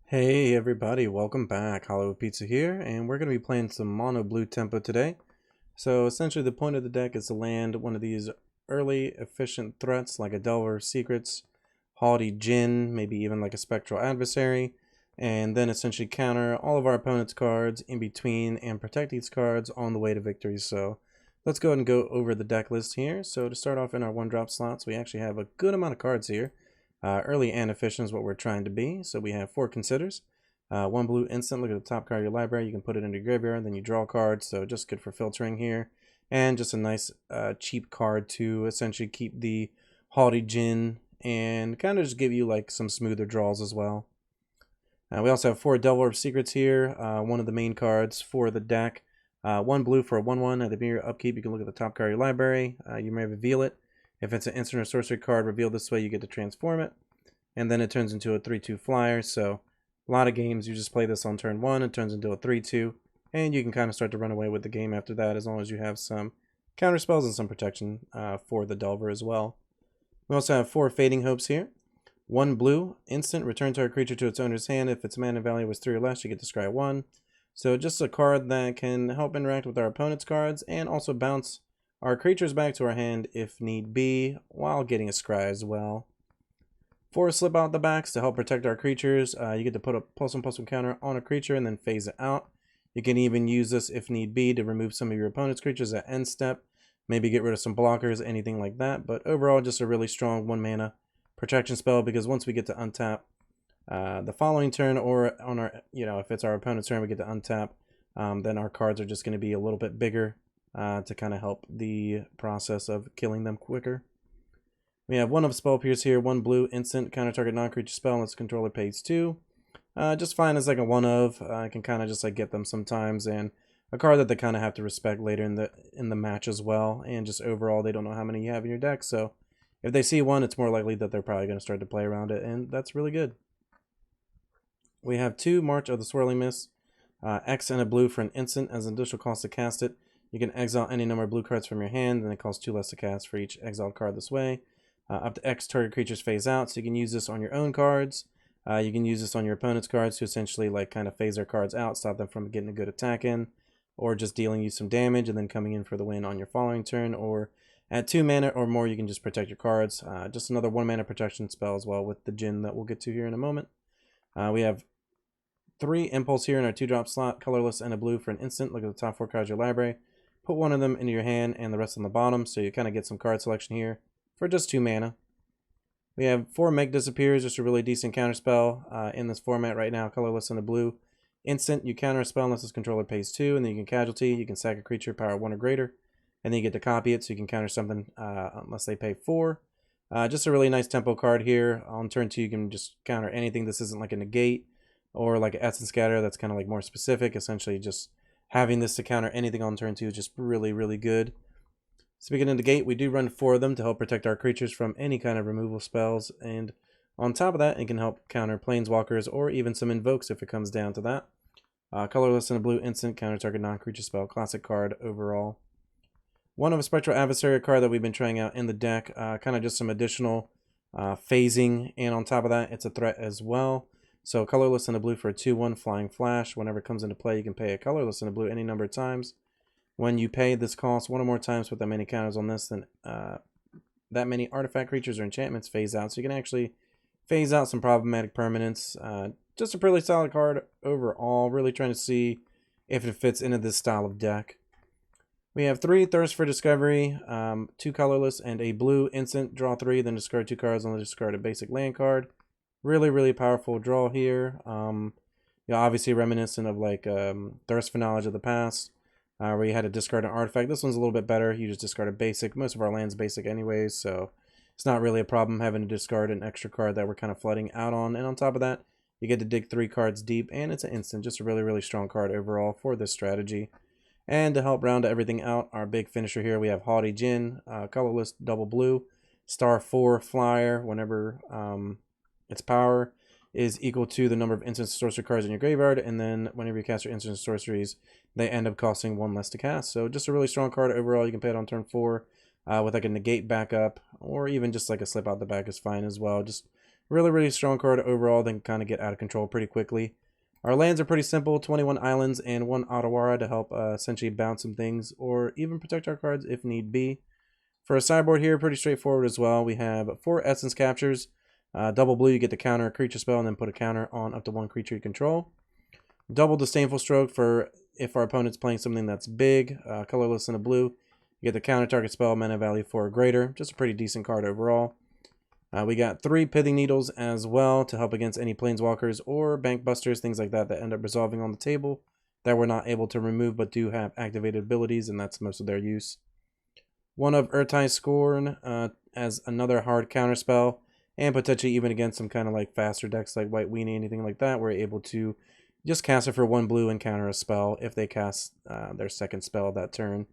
Hey everybody, welcome back. Hollywoodpizza here, and we're going to be playing some mono blue tempo today. So essentially the point of the deck is to land one of these early efficient threats like a Delver of Secrets, Haughty Djinn, maybe even like a Spectral Adversary, and then essentially counter all of our opponent's cards in between and protect these cards on the way to victory. So let's go ahead and go over the deck list here. So to start off in our 1-drop slots, we actually have a good amount of cards here. Early and efficient is what we're trying to be. So we have 4 considers. 1 blue instant, look at the top card of your library. You can put it into your graveyard, then you draw a card. So just good for filtering here. And just a nice cheap card to essentially keep the Haughty Djinn and kind of just give you like some smoother draws as well. We also have 4 Delver of Secrets here, one of the main cards for the deck. 1 blue for a 1/1. At the beginning of your upkeep, you can look at the top card of your library. You may reveal it. If it's an instant or sorcery card revealed this way, you get to transform it. And then it turns into a 3/2 flyer. So a lot of games, you just play this on turn 1. It turns into a 3/2. And you can kind of start to run away with the game after that, as long as you have some counterspells and some protection for the Delver as well. We also have 4 Fading Hopes here. 1 blue, instant, return target creature to its owner's hand. If its mana value was 3 or less, you get to scry 1. So just a card that can help interact with our opponent's cards and also bounce our creatures back to our hand if need be, while getting a scry as well. 4 slip out the backs to help protect our creatures. You get to put a +1/+1 counter on a creature and then phase it out. You can even use this if need be to remove some of your opponent's creatures at end step. Maybe get rid of some blockers, anything like that. But overall, just a really strong 1 mana protection spell, because once we get to untap the following turn, or on our, if it's our opponent's turn, we get to untap, then our cards are just going to be a little bit bigger to kind of help the process of killing them quicker. We have 1 of Spell Pierce here, 1 blue, instant, counter target non-creature spell unless the controller pays 2. Just fine as like a 1 of. I can kind of just like get them sometimes, and a card that they kind of have to respect later in the match as well. And just overall, they don't know how many you have in your deck, so if they see 1, it's more likely that they're probably going to start to play around it, and that's really good. We have 2 March of the Swirling Mist, X and a blue for an instant. As an additional cost to cast it, you can exile any number of blue cards from your hand, and it costs 2 less to cast for each exiled card this way. Up to X target creatures phase out, so you can use this on your own cards. You can use this on your opponent's cards to essentially like kind of phase their cards out, stop them from getting a good attack in, or just dealing you some damage and then coming in for the win on your following turn. Or at 2 mana or more, you can just protect your cards. Just another 1 mana protection spell as well with the Djinn that we'll get to here in a moment. We have 3 Impulse here in our 2-drop slot, colorless and a blue for an instant. Look at the top 4 cards of your library. Put 1 of them into your hand and the rest on the bottom, so you kind of get some card selection here for just 2 mana. We have 4 Make Disappears, just a really decent counterspell in this format right now, colorless and a blue. Instant, you counter a spell unless its controller pays 2, and then you can casualty. You can sack a creature power 1 or greater, and then you get to copy it, so you can counter something unless they pay 4. Just a really nice tempo card here. On turn 2, you can just counter anything. This isn't like a negate or like an Essence Scatter. That's kind of like more specific. Essentially, just having this to counter anything on turn 2 is just really, really good. Speaking of the gate, we do run 4 of them to help protect our creatures from any kind of removal spells, and on top of that, it can help counter planeswalkers or even some invokes if it comes down to that. Colorless and a blue instant, counter target non-creature spell, classic card overall. 1 of a Spectral Adversary, card that we've been trying out in the deck, kind of just some additional phasing, and on top of that, it's a threat as well. So colorless and a blue for a 2/1 flying flash. Whenever it comes into play, you can pay a colorless and a blue any number of times. When you pay this cost 1 or more times with that many counters on this, then that many artifact creatures or enchantments phase out. So you can actually phase out some problematic permanents. Just a pretty solid card overall. Really trying to see if it fits into this style of deck. We have 3 Thirst for Discovery, 2 colorless and a blue instant. Draw 3, then discard 2 cards, only discard a basic land card. Really, really powerful draw here. Obviously reminiscent of like Thirst for Knowledge of the past. Where you had to discard an artifact. This one's a little bit better. You just discard a basic. Most of our land's basic anyways, so it's not really a problem having to discard an extra card that we're kind of flooding out on. And on top of that, you get to dig 3 cards deep, and it's an instant. Just a really, really strong card overall for this strategy. And to help round everything out, our big finisher here, we have Haughty Djinn, colorless, double blue, star 4 flyer. Whenever its power is equal to the number of instant sorcery cards in your graveyard, and then whenever you cast your instant sorceries, they end up costing 1 less to cast. So just a really strong card overall. You can play it on turn 4 with like a negate backup, or even just like a slip out the back is fine as well. Just Really, really strong card overall, then kind of get out of control pretty quickly. Our lands are pretty simple, 21 islands and 1 Otawara to help essentially bounce some things or even protect our cards if need be. For a sideboard here, pretty straightforward as well. We have 4 Essence Captures. Double blue, you get to counter a creature spell and then put a counter on up to 1 creature you control. Double Disdainful Stroke for if our opponent's playing something that's big, colorless and a blue. You get the counter target spell, mana value 4 or greater. Just a pretty decent card overall. We got 3 Pithing Needles as well to help against any Planeswalkers or Bank Busters, things like that end up resolving on the table that we're not able to remove but do have activated abilities, and that's most of their use. 1 of Urtai Scorn as another hard counter spell, and potentially even against some kind of like faster decks like White Weenie, anything like that, we're able to just cast it for 1 blue and counter a spell if they cast their second spell that turn.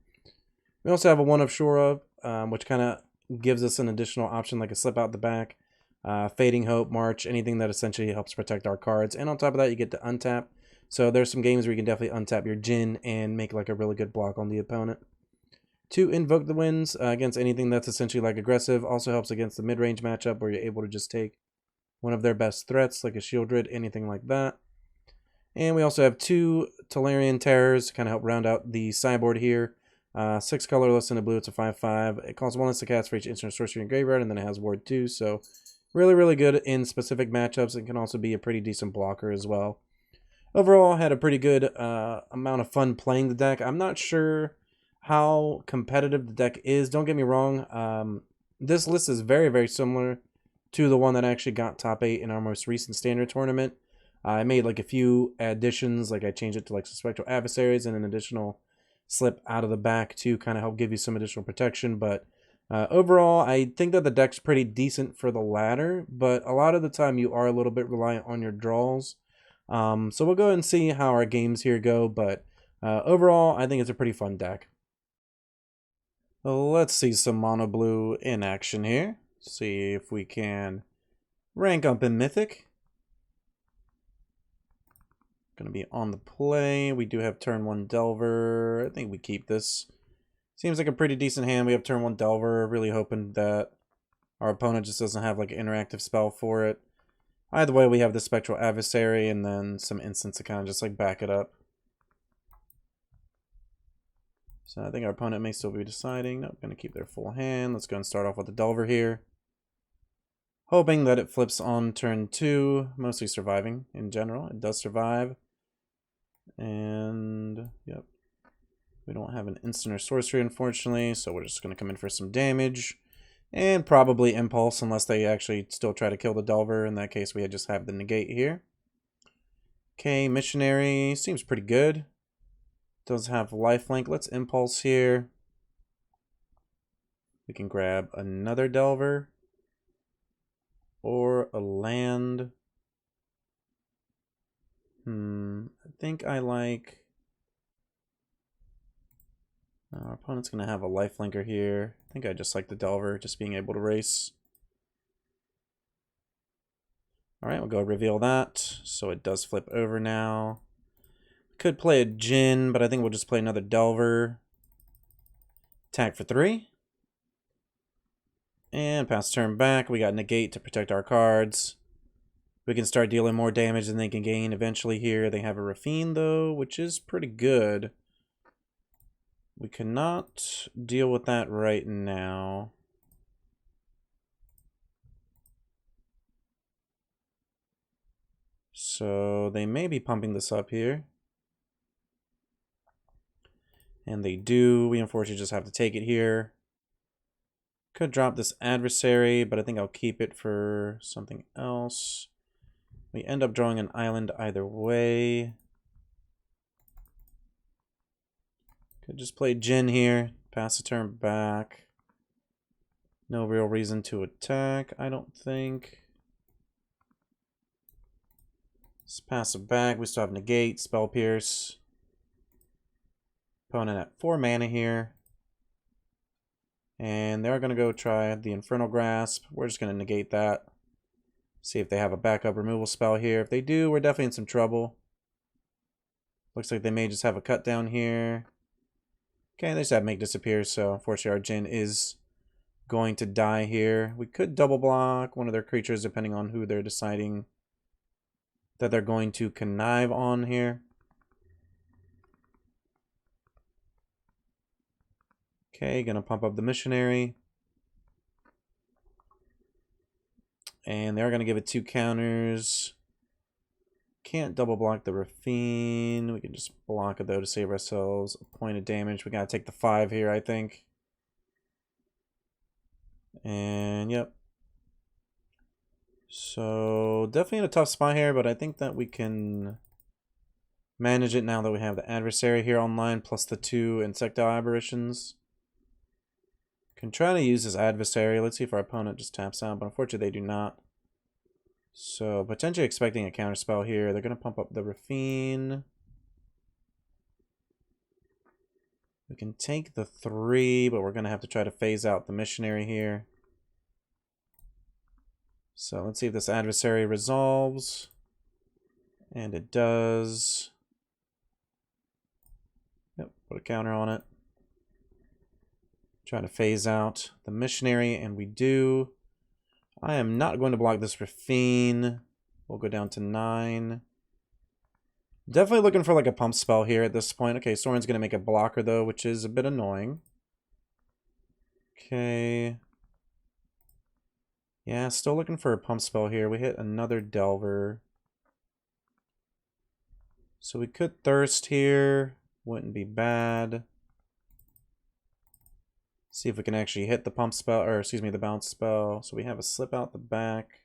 We also have a 1 of Shura, which kind of gives us an additional option like a Slip Out the Back, Fading Hope, March, anything that essentially helps protect our cards. And on top of that, you get to untap. So there's some games where you can definitely untap your Djinn and make like a really good block on the opponent. 2 Invoke the Winds against anything that's essentially like aggressive. Also helps against the mid-range matchup where you're able to just take one of their best threats like a Shieldred, anything like that. And we also have 2 Tolarian Terrors to kind of help round out the sideboard here. 6 colorless and a blue, it's a 5/5. It costs 1 less to cast for each instant or sorcery in graveyard, and then it has ward 2. So really, really good in specific matchups. It can also be a pretty decent blocker as well. Overall, had a pretty good amount of fun playing the deck. I'm not sure how competitive the deck is. Don't get me wrong. This list is very, very similar to the one that actually got top 8 in our most recent standard tournament. I made like a few additions, like I changed it to like Spectral Adversaries and an additional Slip Out of the Back to kind of help give you some additional protection. But overall, I think that the deck's pretty decent for the latter, but a lot of the time you are a little bit reliant on your draws. So we'll go ahead and see how our games here go, but overall, I think it's a pretty fun deck. Well, let's see some mono blue in action here. See if we can rank up in Mythic. Going to be on the play. We do have turn 1 Delver. I think we keep this. Seems like a pretty decent hand. We have turn 1 Delver. Really hoping that our opponent just doesn't have like an interactive spell for it. Either way, we have the Spectral Adversary and then some instants to kind of just like back it up. So I think our opponent may still be deciding. Nope, going to keep their full hand. Let's go and start off with the Delver here. Hoping that it flips on turn 2. Mostly surviving in general. It does survive. And, yep. We don't have an instant or sorcery, unfortunately. So we're just going to come in for some damage. And probably Impulse, unless they actually still try to kill the Delver. In that case, we just have the negate here. Okay, Missionary. Seems pretty good. Does have lifelink. Let's Impulse here. We can grab another Delver. Or a land. I think I like... our opponent's going to have a lifelinker here. I think I just like the Delver, just being able to race. Alright, we'll go reveal that. So it does flip over now. Could play a Djinn, but I think we'll just play another Delver. Attack for 3. And pass turn back. We got negate to protect our cards. We can start dealing more damage than they can gain eventually here. They have a Rafine, though, which is pretty good. We cannot deal with that right now. So they may be pumping this up here. And they do. We unfortunately just have to take it here. Could drop this Adversary, but I think I'll keep it for something else. We end up drawing an island either way. Could just play Djinn here. Pass the turn back. No real reason to attack, I don't think. Let's pass it back. We still have negate, Spell Pierce. Opponent at 4 mana here. And they're going to go try the Infernal Grasp. We're just going to negate that. See if they have a backup removal spell here. If they do, we're definitely in some trouble. Looks like they may just have a cut down here. Okay, they just have Make Disappear, so unfortunately our Djinn is going to die here. We could double block one of their creatures depending on who they're deciding that they're going to connive on here. Okay, gonna pump up the missionary. And they are gonna give it 2 counters. Can't double block the Raffine. We can just block it though to save ourselves a point of damage. We gotta take the 5 here, I think. And yep. So definitely in a tough spot here, but I think that we can manage it now that we have the adversary here online plus the 2 insectile aberrations. Can try to use this adversary. Let's see if our opponent just taps out, but unfortunately they do not. So potentially expecting a counterspell here. They're going to pump up the Raffine. We can take the 3, but we're going to have to try to phase out the missionary here. So let's see if this adversary resolves. And it does. Yep, put a counter on it. Trying to phase out the missionary, and we do. I am not going to block this Raffine. We'll go down to 9. Definitely looking for like a pump spell here at this point. Okay, Soren's going to make a blocker though, which is a bit annoying. Okay. Yeah, still looking for a pump spell here. We hit another Delver. So we could Thirst here. Wouldn't be bad. See if we can actually hit the pump spell, or excuse me, the bounce spell. So we have a slip out the back.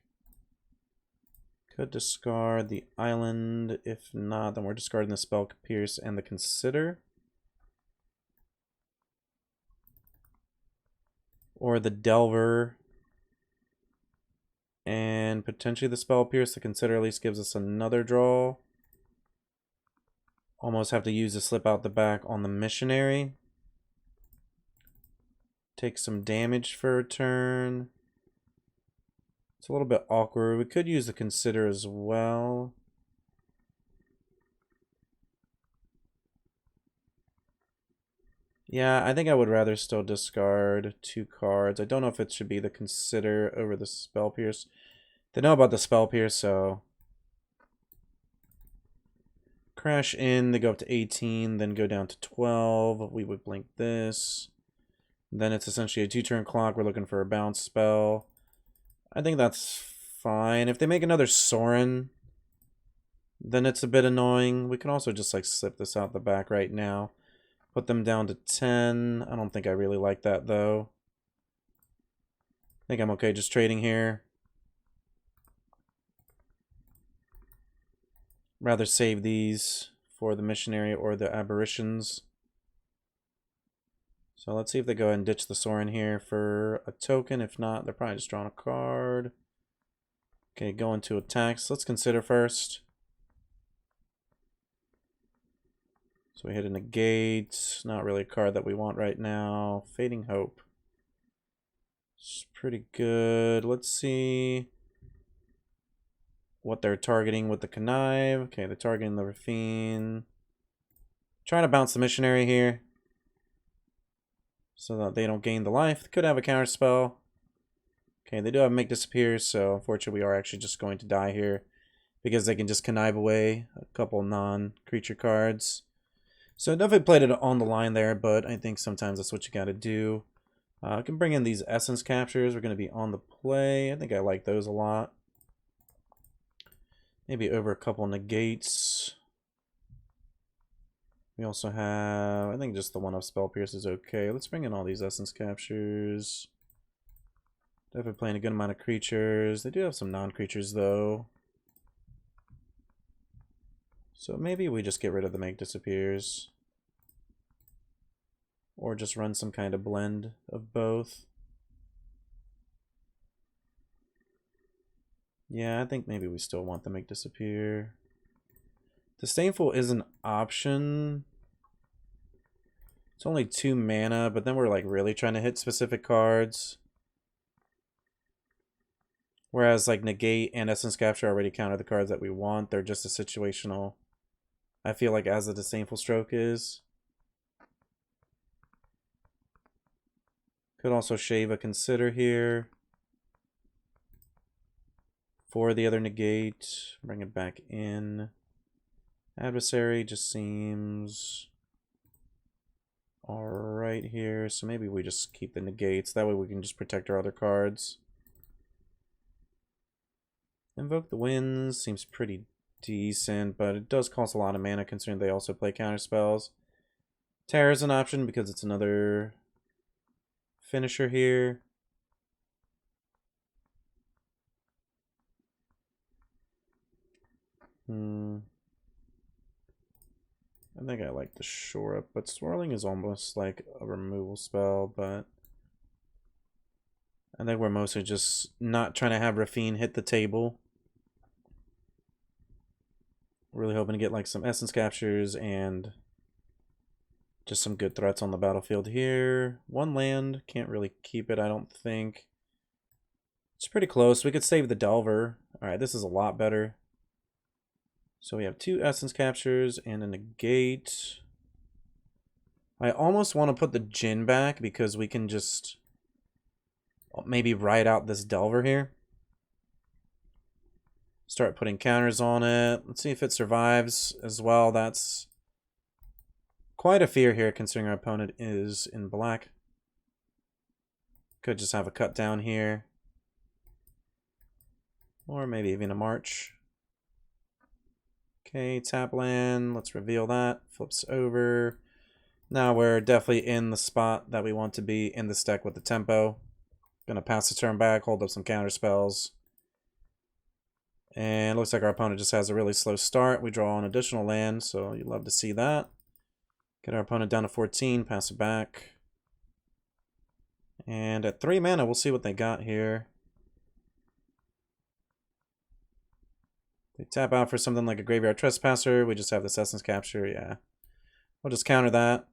Could discard the island. If not, then we're discarding the spell Pierce and the Consider. Or the Delver. And potentially the spell Pierce. The Consider at least gives us another draw. Almost have to use the slip out the back on the missionary. Take some damage for a turn. It's a little bit awkward. We could use the Consider as well. Yeah, I think I would rather still discard 2 cards. I don't know if it should be the Consider over the Spell Pierce. They know about the Spell Pierce, so crash in, they go up to 18, then go down to 12. We would blink this. Then it's essentially a 2-turn clock. We're looking for a bounce spell. I think that's fine. If they make another Soren, then it's a bit annoying. We can also just like slip this out the back right now. Put them down to 10. I don't think I really like that though. I think I'm okay just trading here. Rather save these for the missionary or the aberrations. So let's see if they go ahead and ditch the Soren here for a token. If not, they're probably just drawing a card. Okay, going to attacks. Let's consider first. So we hit a negate. Not really a card that we want right now. Fading Hope. It's pretty good. Let's see what they're targeting with the Connive. Okay, they're targeting the Raffine. Trying to bounce the missionary here so that they don't gain the life. They could have a counter spell. Okay, they do have Make Disappear, so unfortunately we are actually just going to die here because they can just connive away a couple non-creature cards. So definitely played it on the line there, but I think sometimes that's what you got to do. I can bring in these Essence Captures. We're going to be on the play. I think I like those a lot. Maybe over a couple negates. We also have, I think just the 1-off Spell Pierce is okay. Let's bring in all these Essence Captures. Definitely playing a good amount of creatures. They do have some non-creatures though. So maybe we just get rid of the Make Disappears. Or just run some kind of blend of both. Yeah, I think maybe we still want the Make Disappear. Disdainful is an option. It's only 2 mana, but then we're like really trying to hit specific cards. Whereas like Negate and Essence Capture already counter the cards that we want. They're just a situational, I feel like, as the Disdainful Stroke is. Could also shave a consider here. For the other negate, bring it back in. Adversary just seems alright here, so maybe we just keep the negates. That way we can just protect our other cards. Invoke the Winds seems pretty decent, but it does cost a lot of mana considering they also play counterspells. Terror is an option because it's another finisher here. I think I like the shore up, but swirling is almost like a removal spell, but I think we're mostly just not trying to have Rafine hit the table. Really hoping to get like some essence captures and just some good threats on the battlefield here. One land, can't really keep it, I don't think. It's pretty close. We could save the Delver. Alright, this is a lot better. So we have 2 essence captures and a negate. I almost want to put the Djinn back because we can just maybe ride out this Delver here. Start putting counters on it. Let's see if it survives as well. That's quite a fear here considering our opponent is in black. Could just have a cut down here. Or maybe even a march. Okay, tap land. Let's reveal that. Flips over. Now we're definitely in the spot that we want to be in this deck with the tempo. Gonna pass the turn back, hold up some counter spells. And it looks like our opponent just has a really slow start. We draw an additional land, so you'd love to see that. Get our opponent down to 14, pass it back. And at 3 mana, we'll see what they got here. They tap out for something like a Graveyard Trespasser. We just have this Essence Capture, yeah. We'll just counter that.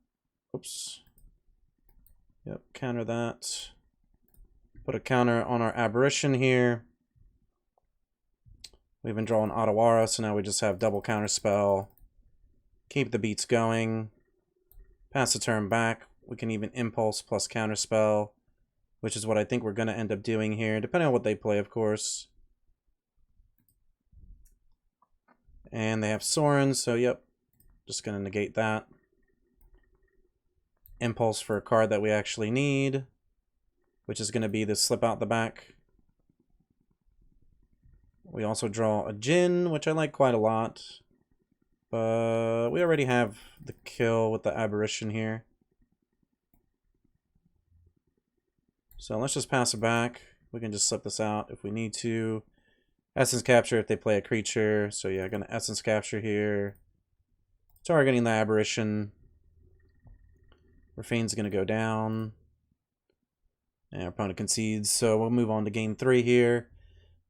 Oops. Yep, counter that. Put a counter on our Aberration here. We've been drawing Otawara, so now we just have double Counterspell. Keep the beats going. Pass the turn back. We can even Impulse plus Counterspell, which is what I think we're going to end up doing here, depending on what they play, of course. And they have Sorin, so yep, just going to negate that. Impulse for a card that we actually need, which is going to be the Slip Out the Back. We also draw a Djinn, which I like quite a lot. But we already have the kill with the Aberration here. So let's just pass it back. We can just slip this out if we need to. Essence Capture if they play a creature. So yeah, gonna Essence Capture here. Targeting the Aberration. Rafine's gonna go down. And our opponent concedes, so we'll move on to game 3 here.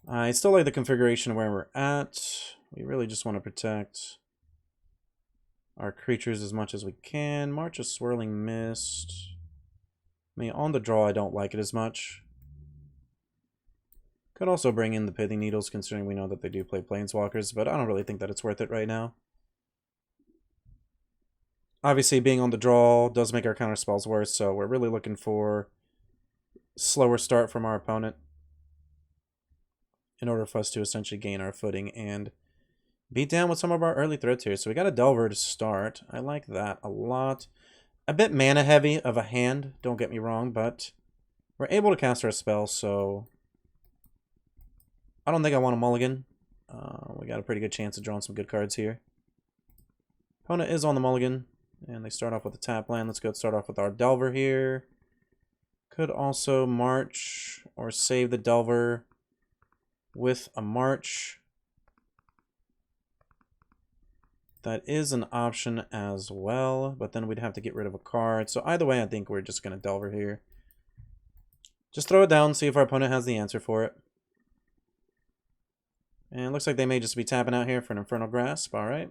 I still like the configuration where we're at. We really just want to protect our creatures as much as we can. March of Swirling Mist. I mean, on the draw, I don't like it as much. Could also bring in the Pithing Needles, considering we know that they do play Planeswalkers, but I don't really think that it's worth it right now. Obviously, being on the draw does make our counter spells worse, so we're really looking for slower start from our opponent in order for us to essentially gain our footing and beat down with some of our early threats here. So we got a Delver to start. I like that a lot. A bit mana heavy of a hand, don't get me wrong, but we're able to cast our spell, so I don't think I want a mulligan. We got a pretty good chance of drawing some good cards here. Opponent is on the mulligan, and they start off with a tap land. Let's go start off with our Delver here. Could also march or save the Delver with a march. That is an option as well, but then we'd have to get rid of a card. So either way, I think we're just going to Delver here. Just throw it down, see if our opponent has the answer for it. And it looks like they may just be tapping out here for an Infernal Grasp. All right.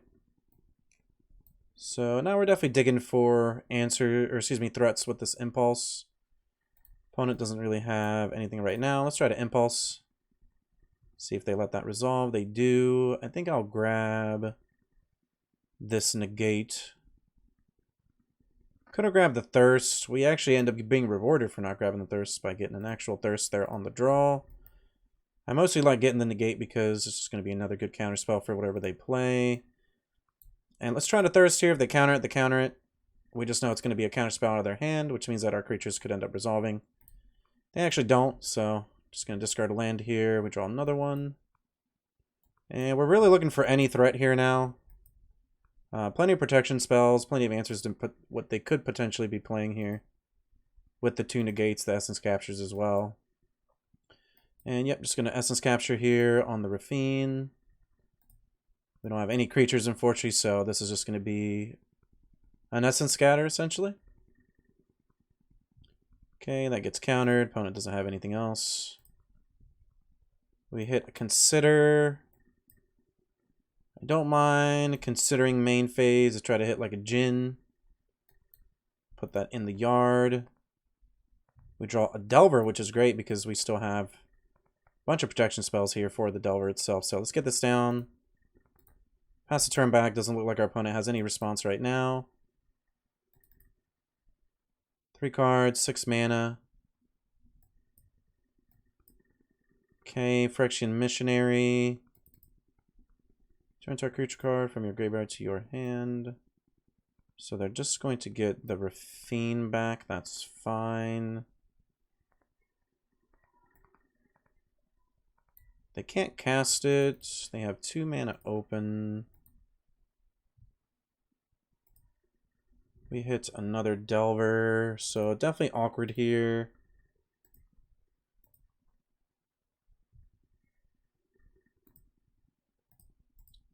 So now we're definitely digging for threats with this Impulse. Opponent doesn't really have anything right now. Let's try to Impulse. See if they let that resolve. They do. I think I'll grab this negate. Could have grabbed the Thirst. We actually end up being rewarded for not grabbing the Thirst by getting an actual Thirst there on the draw. I mostly like getting the Negate because it's just going to be another good counterspell for whatever they play. And let's try to Thirst here. If they counter it, they counter it. We just know it's going to be a counterspell out of their hand, which means that our creatures could end up resolving. They actually don't, so just going to discard a land here. We draw another one. And we're really looking for any threat here now. Plenty of protection spells, plenty of answers to put what they could potentially be playing here. With the 2 negates, the Essence Captures as well. And yep, just going to Essence Capture here on the Raffine. We don't have any creatures, unfortunately, so this is just going to be an Essence Scatter, essentially. Okay, that gets countered. Opponent doesn't have anything else. We hit a Consider. I don't mind considering main phase to try to hit like a Djinn. Put that in the yard. We draw a Delver, which is great because we still have a bunch of protection spells here for the Delver itself. So let's get this down. Pass the turn back. Doesn't look like our opponent has any response right now. 3 cards, 6 mana. Okay, Phyrexian Missionary. Turn target creature card from your graveyard to your hand. So they're just going to get the Raffine back. That's fine. They can't cast it. They have 2 mana open. We hit another Delver. So definitely awkward here.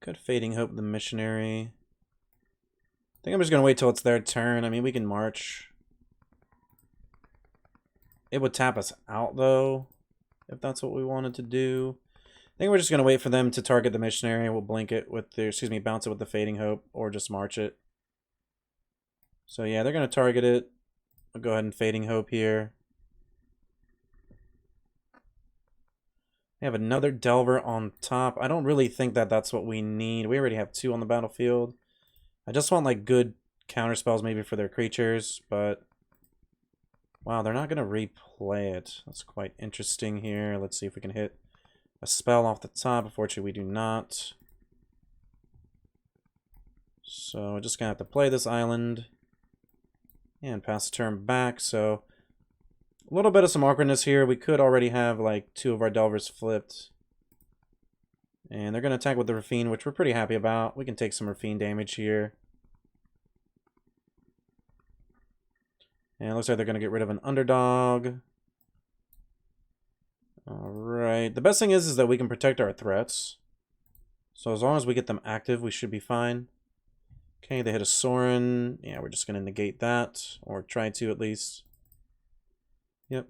Could Fading Hope the Missionary. I think I'm just going to wait till it's their turn. I mean, we can march. It would tap us out, though, if that's what we wanted to do. I think we're just going to wait for them to target the Missionary. We'll blink it with the, bounce it with the Fading Hope, or just march it. So yeah, they're going to target it. I'll go ahead and Fading Hope here. We have another Delver on top. I don't really think that that's what we need. We already have 2 on the battlefield. I just want like good counter spells maybe for their creatures, but wow, they're not going to replay it. That's quite interesting here. Let's see if we can hit a spell off the top. Unfortunately, we do not. So we're just going to have to play this island and pass the turn back. So a little bit of some awkwardness here. We could already have like 2 of our Delvers flipped. And they're going to attack with the Raffine, which we're pretty happy about. We can take some Raffine damage here. And it looks like they're going to get rid of an underdog. Alright. The best thing is that we can protect our threats. So as long as we get them active, we should be fine. Okay, they hit a Sorin. Yeah, we're just going to negate that. Or try to at least. Yep.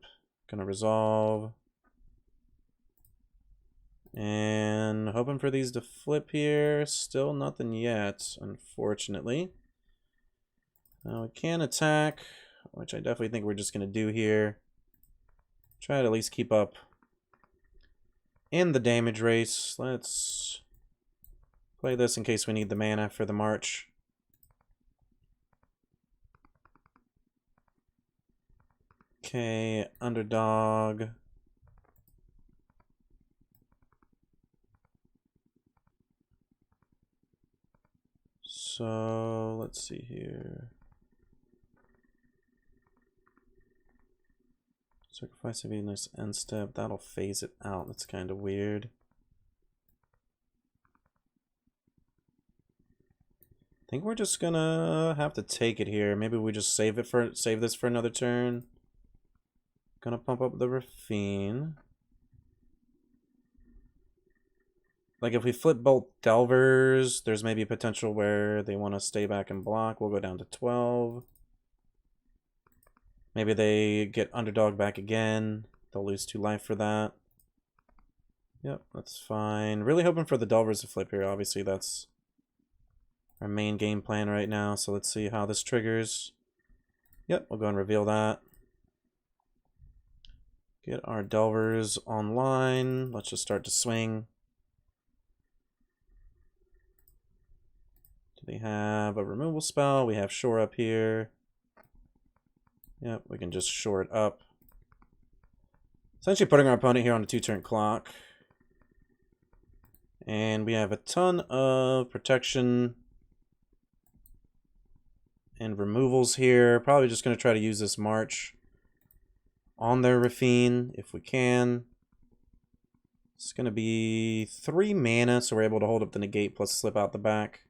Gonna resolve. And hoping for these to flip here. Still nothing yet, unfortunately. Now we can attack, which I definitely think we're just going to do here. Try to at least keep up in the damage race. Let's play this in case we need the mana for the march. Okay, underdog. So let's see here. Sacrifice a Venus end step. That'll phase it out. That's kind of weird. I think we're just gonna have to take it here. Maybe we just save this for another turn. Gonna pump up the Raffine. Like if we flip both Delvers, there's maybe a potential where they want to stay back and block. We'll go down to 12. Maybe they get underdog back again. They'll lose 2 life for that. Yep, that's fine. Really hoping for the Delvers to flip here. Obviously, that's our main game plan right now. So let's see how this triggers. Yep, we'll go and reveal that. Get our Delvers online. Let's just start to swing. Do they have a removal spell? We have Shore up here. Yep, we can just shore it up. Essentially putting our opponent here on a 2-turn clock. And we have a ton of protection and removals here. Probably just going to try to use this March on their Raffine if we can. It's going to be 3 mana, so we're able to hold up the negate plus slip out the back.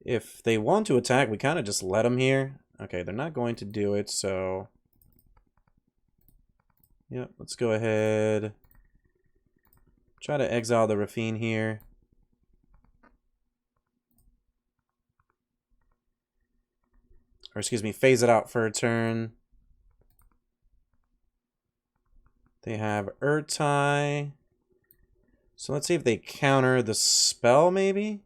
If they want to attack, we kind of just let them here. Okay, they're not going to do it, so... Yep, let's go ahead. Try to exile the Raffine here. Or excuse me, phase it out for a turn. They have Urtai. So let's see if they counter the spell, maybe?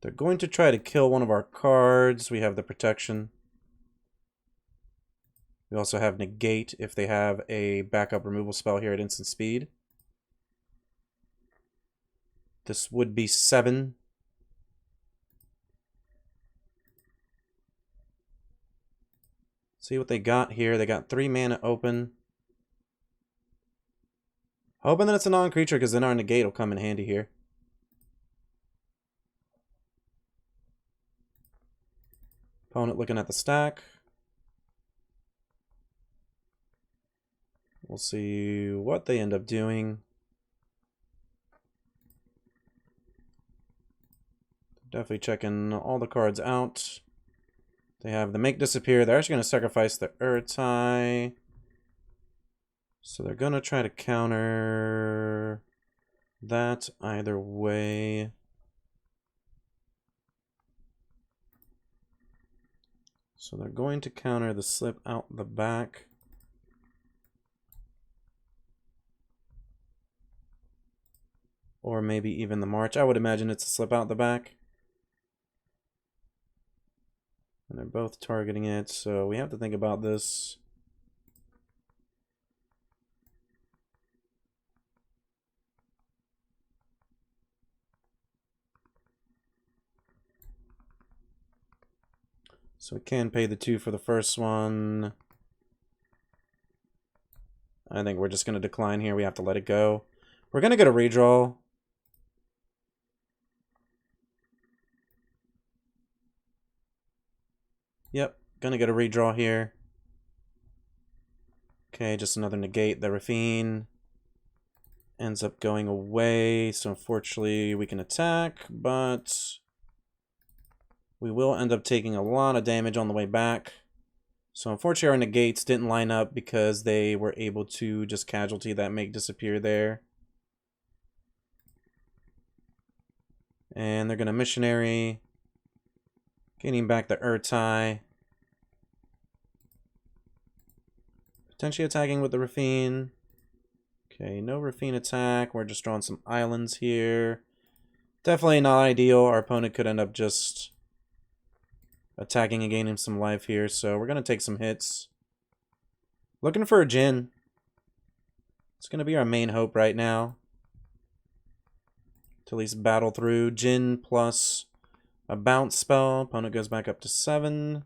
They're going to try to kill one of our cards. We have the protection. We also have negate if they have a backup removal spell here at instant speed. This would be 7. See what they got here. They got 3 mana open. Hoping that it's a non-creature because then our negate will come in handy here. Opponent looking at the stack. We'll see what they end up doing. Definitely checking all the cards out. They have the Make Disappear. They're actually going to sacrifice the Urtai. So they're going to try to counter that either way. So they're going to counter the slip out the back. Or maybe even the March. I would imagine it's a slip out the back. And they're both targeting it, so we have to think about this. So we can pay the 2 for the first one. I think we're just going to decline here. We have to let it go. We're going to get a redraw. Yep, gonna get a redraw here. Okay, just another negate. The Raffine ends up going away, so unfortunately we can attack, but we will end up taking a lot of damage on the way back. So unfortunately our negates didn't line up because they were able to just casualty that Make Disappear there. And they're gonna Missionary. Gaining back the Urtai. Potentially attacking with the Raffine. Okay, no Raffine attack. We're just drawing some islands here. Definitely not ideal. Our opponent could end up just attacking and gaining some life here. So we're going to take some hits. Looking for a Djinn. It's going to be our main hope right now. To at least battle through. Djinn plus a bounce spell. Opponent goes back up to 7.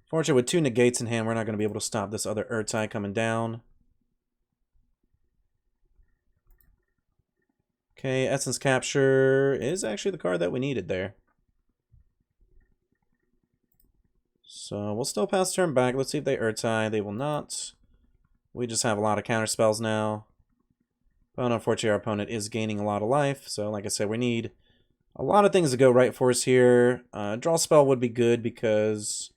Fortunately, with 2 negates in hand, we're not going to be able to stop this other Urtai coming down. Okay, Essence Capture is actually the card that we needed there. So we'll still pass turn back. Let's see if they Urtai. They will not. We just have a lot of counterspells now. But unfortunately, our opponent is gaining a lot of life. So like I said, we need a lot of things to go right for us here. Draw spell would be good because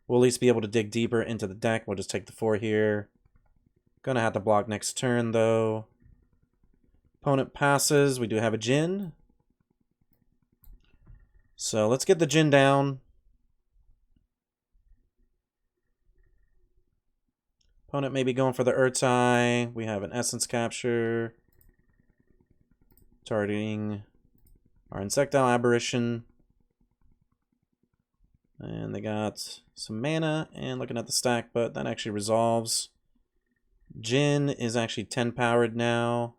we'll at least be able to dig deeper into the deck. We'll just take the 4 here. Gonna have to block next turn, though. Opponent passes. We do have a Djinn. So let's get the Djinn down. Opponent may be going for the Urtai. We have an Essence Capture. Targeting our Insectile Aberration. And they got some mana and looking at the stack, but that actually resolves. Djinn is actually 10 powered now.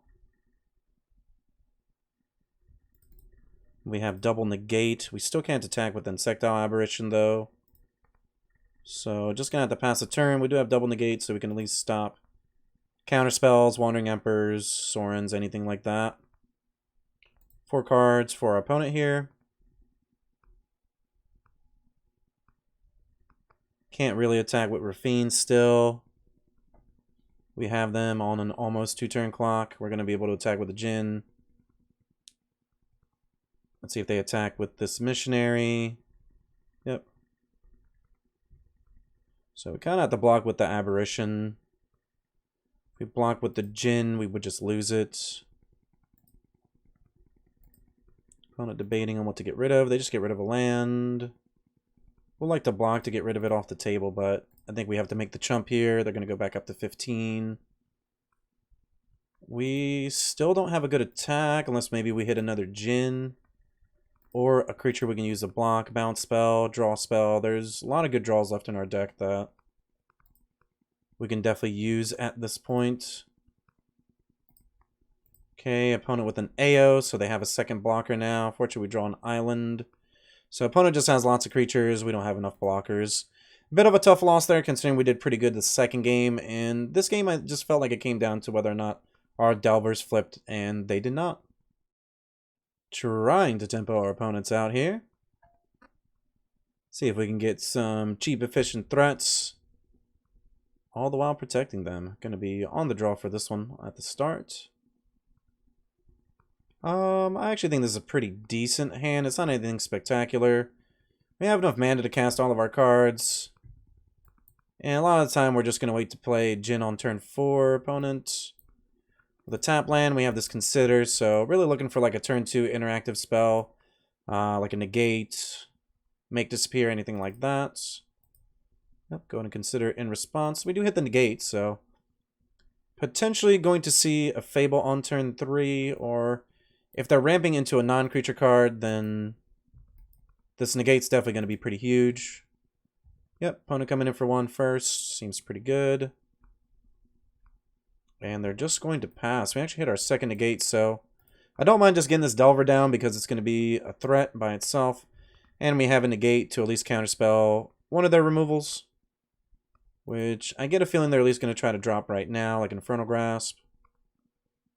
We have double negate. We still can't attack with Insectile Aberration, though. So just gonna have to pass a turn. We do have double negate, so we can at least stop Counterspells, Wandering Emperors, Sorens, anything like that. 4 cards for our opponent here. Can't really attack with Rafine still. We have them on an almost 2-turn clock. We're going to be able to attack with the Djinn. Let's see if they attack with this Missionary. Yep. So we kind of have to block with the Aberration. If we block with the Djinn, we would just lose it. Opponent debating on what to get rid of. They just get rid of a land. We'll like to block to get rid of it off the table, but I think we have to make the chump here. They're going to go back up to 15. We still don't have a good attack unless maybe we hit another Djinn. Or a creature we can use a block, bounce spell, draw spell. There's a lot of good draws left in our deck that we can definitely use at this point. Okay, opponent with an AO, so they have a second blocker now. Fortunately, we draw an island. So opponent just has lots of creatures. We don't have enough blockers. Bit of a tough loss there, considering we did pretty good the second game. And this game, I just felt like it came down to whether or not our Delvers flipped, and they did not. Trying to tempo our opponents out here. See if we can get some cheap, efficient threats. All the while protecting them. Going to be on the draw for this one at the start. I actually think this is a pretty decent hand. It's not anything spectacular. We have enough mana to cast all of our cards. And a lot of the time we're just going to wait to play Djinn on turn 4, opponent. With a tap land, we have this Consider, so really looking for like a turn 2 interactive spell. Like a negate, make disappear, anything like that. Yep, go and Consider in response. We do hit the negate, so potentially going to see a Fable on turn 3, or if they're ramping into a non-creature card, then this negate's definitely going to be pretty huge. Yep, opponent coming in for 1 first. Seems pretty good. And they're just going to pass. We actually hit our second negate, so I don't mind just getting this Delver down because it's going to be a threat by itself. And we have a negate to at least counterspell one of their removals, which I get a feeling they're at least going to try to drop right now, like Infernal Grasp.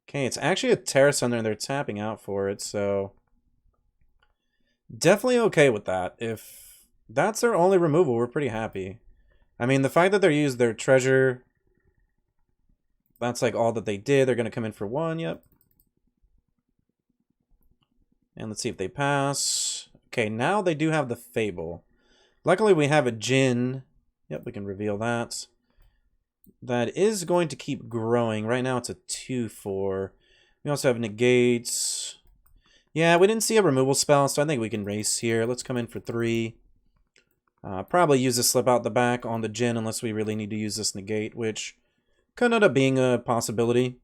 Okay, it's actually a Terra Sunder and they're tapping out for it, so definitely okay with that. If that's their only removal, we're pretty happy. I mean, the fact that they used their treasure, that's like all that they did. They're going to come in for 1, yep. And let's see if they pass. Okay, now they do have the Fable. Luckily, we have a Djinn. Yep, we can reveal that. That is going to keep growing. Right now it's a 2/4. We also have negates. Yeah, we didn't see a removal spell, so I think we can race here. Let's come in for 3. Probably use a slip out the back on the Djinn unless we really need to use this negate, which could end up being a possibility.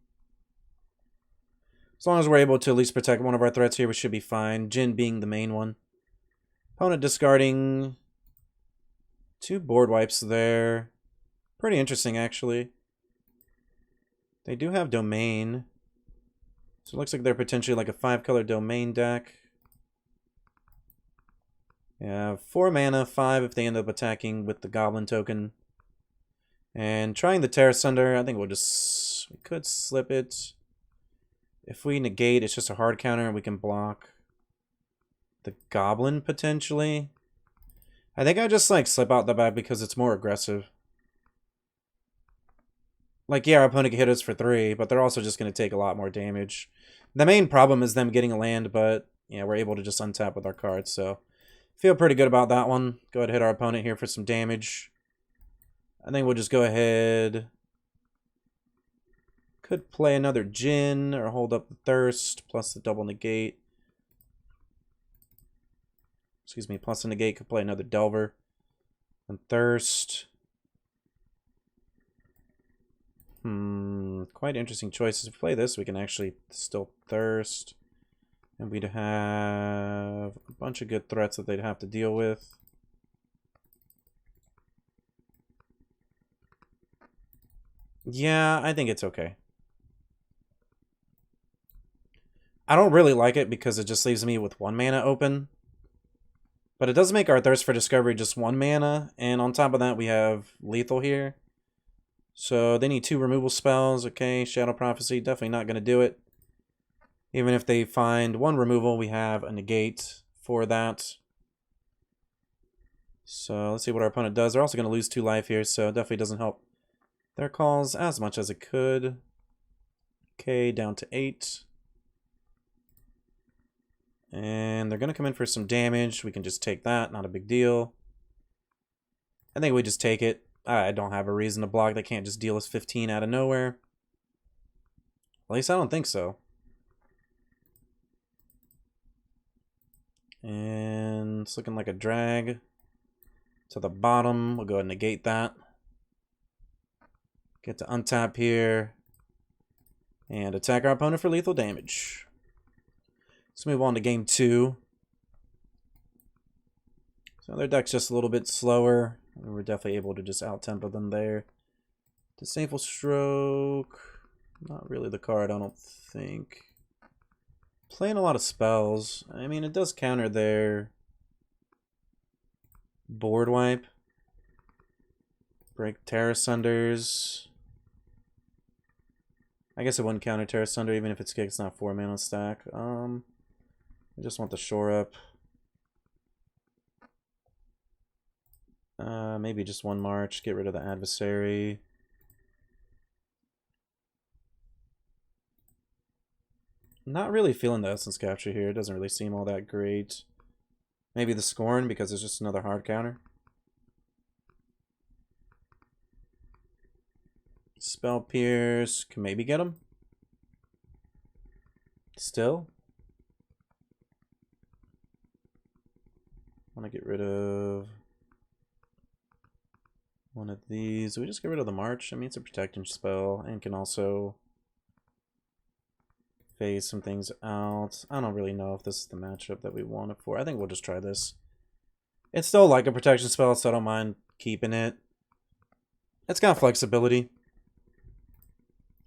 As long as we're able to at least protect one of our threats here, we should be fine. Djinn being the main one. Opponent discarding 2 board wipes there. Pretty interesting, actually. They do have Domain. So it looks like they're potentially like a 5-color Domain deck. Yeah, 4 mana, 5 if they end up attacking with the Goblin token. And trying the Terra Sunder, I think we could slip it. If we negate, it's just a hard counter and we can block the Goblin potentially. I think I just like slip out the back because it's more aggressive. Like, yeah, our opponent can hit us for 3, but they're also just going to take a lot more damage. The main problem is them getting a land, but yeah, we're able to just untap with our cards, so feel pretty good about that one. Go ahead and hit our opponent here for some damage. I think we'll just go ahead. Could play another Djinn or hold up the Thirst plus the double negate. Excuse me, plus the negate. Could play another Delver and Thirst. Quite interesting choices. If we play this, we can actually still Thirst. And we'd have a bunch of good threats that they'd have to deal with. Yeah, I think it's okay. I don't really like it because it just leaves me with 1 mana open. But it does make our Thirst for Discovery just 1 mana, and on top of that we have Lethal here. So they need 2 removal spells. Okay, Shadow Prophecy, definitely not going to do it. Even if they find 1 removal, we have a negate for that. So let's see what our opponent does. They're also going to lose 2 life here, so it definitely doesn't help their calls as much as it could. Okay, down to 8. And they're going to come in for some damage. We can just take that, not a big deal. I think we just take it. I don't have a reason to block. They can't just deal us 15 out of nowhere. At least I don't think so. And it's looking like a drag to the bottom. We'll go ahead and negate that. Get to untap here. And attack our opponent for lethal damage. Let's move on to game 2. So their deck's just a little bit slower. We're definitely able to just out-tempo them there. Disdainful Stroke. Not really the card, I don't think. Playing a lot of spells. I mean, it does counter their board wipe. Break Terra Sunders. I guess it wouldn't counter Terra Sunder even if it's kicked. It's not 4 mana stack. I just want the shore up. Maybe just 1 march. Get rid of the adversary. Not really feeling the Essence Capture here. It doesn't really seem all that great. Maybe the Scorn because it's just another hard counter. Spell Pierce. Can maybe get him. Still. Want to get rid of one of these. We just get rid of the March. I mean, it's a protecting spell and can also phase some things out. I don't really know if this is the matchup that we want it for. I think we'll just try this. It's still like a protection spell, so I don't mind keeping it. It's got flexibility.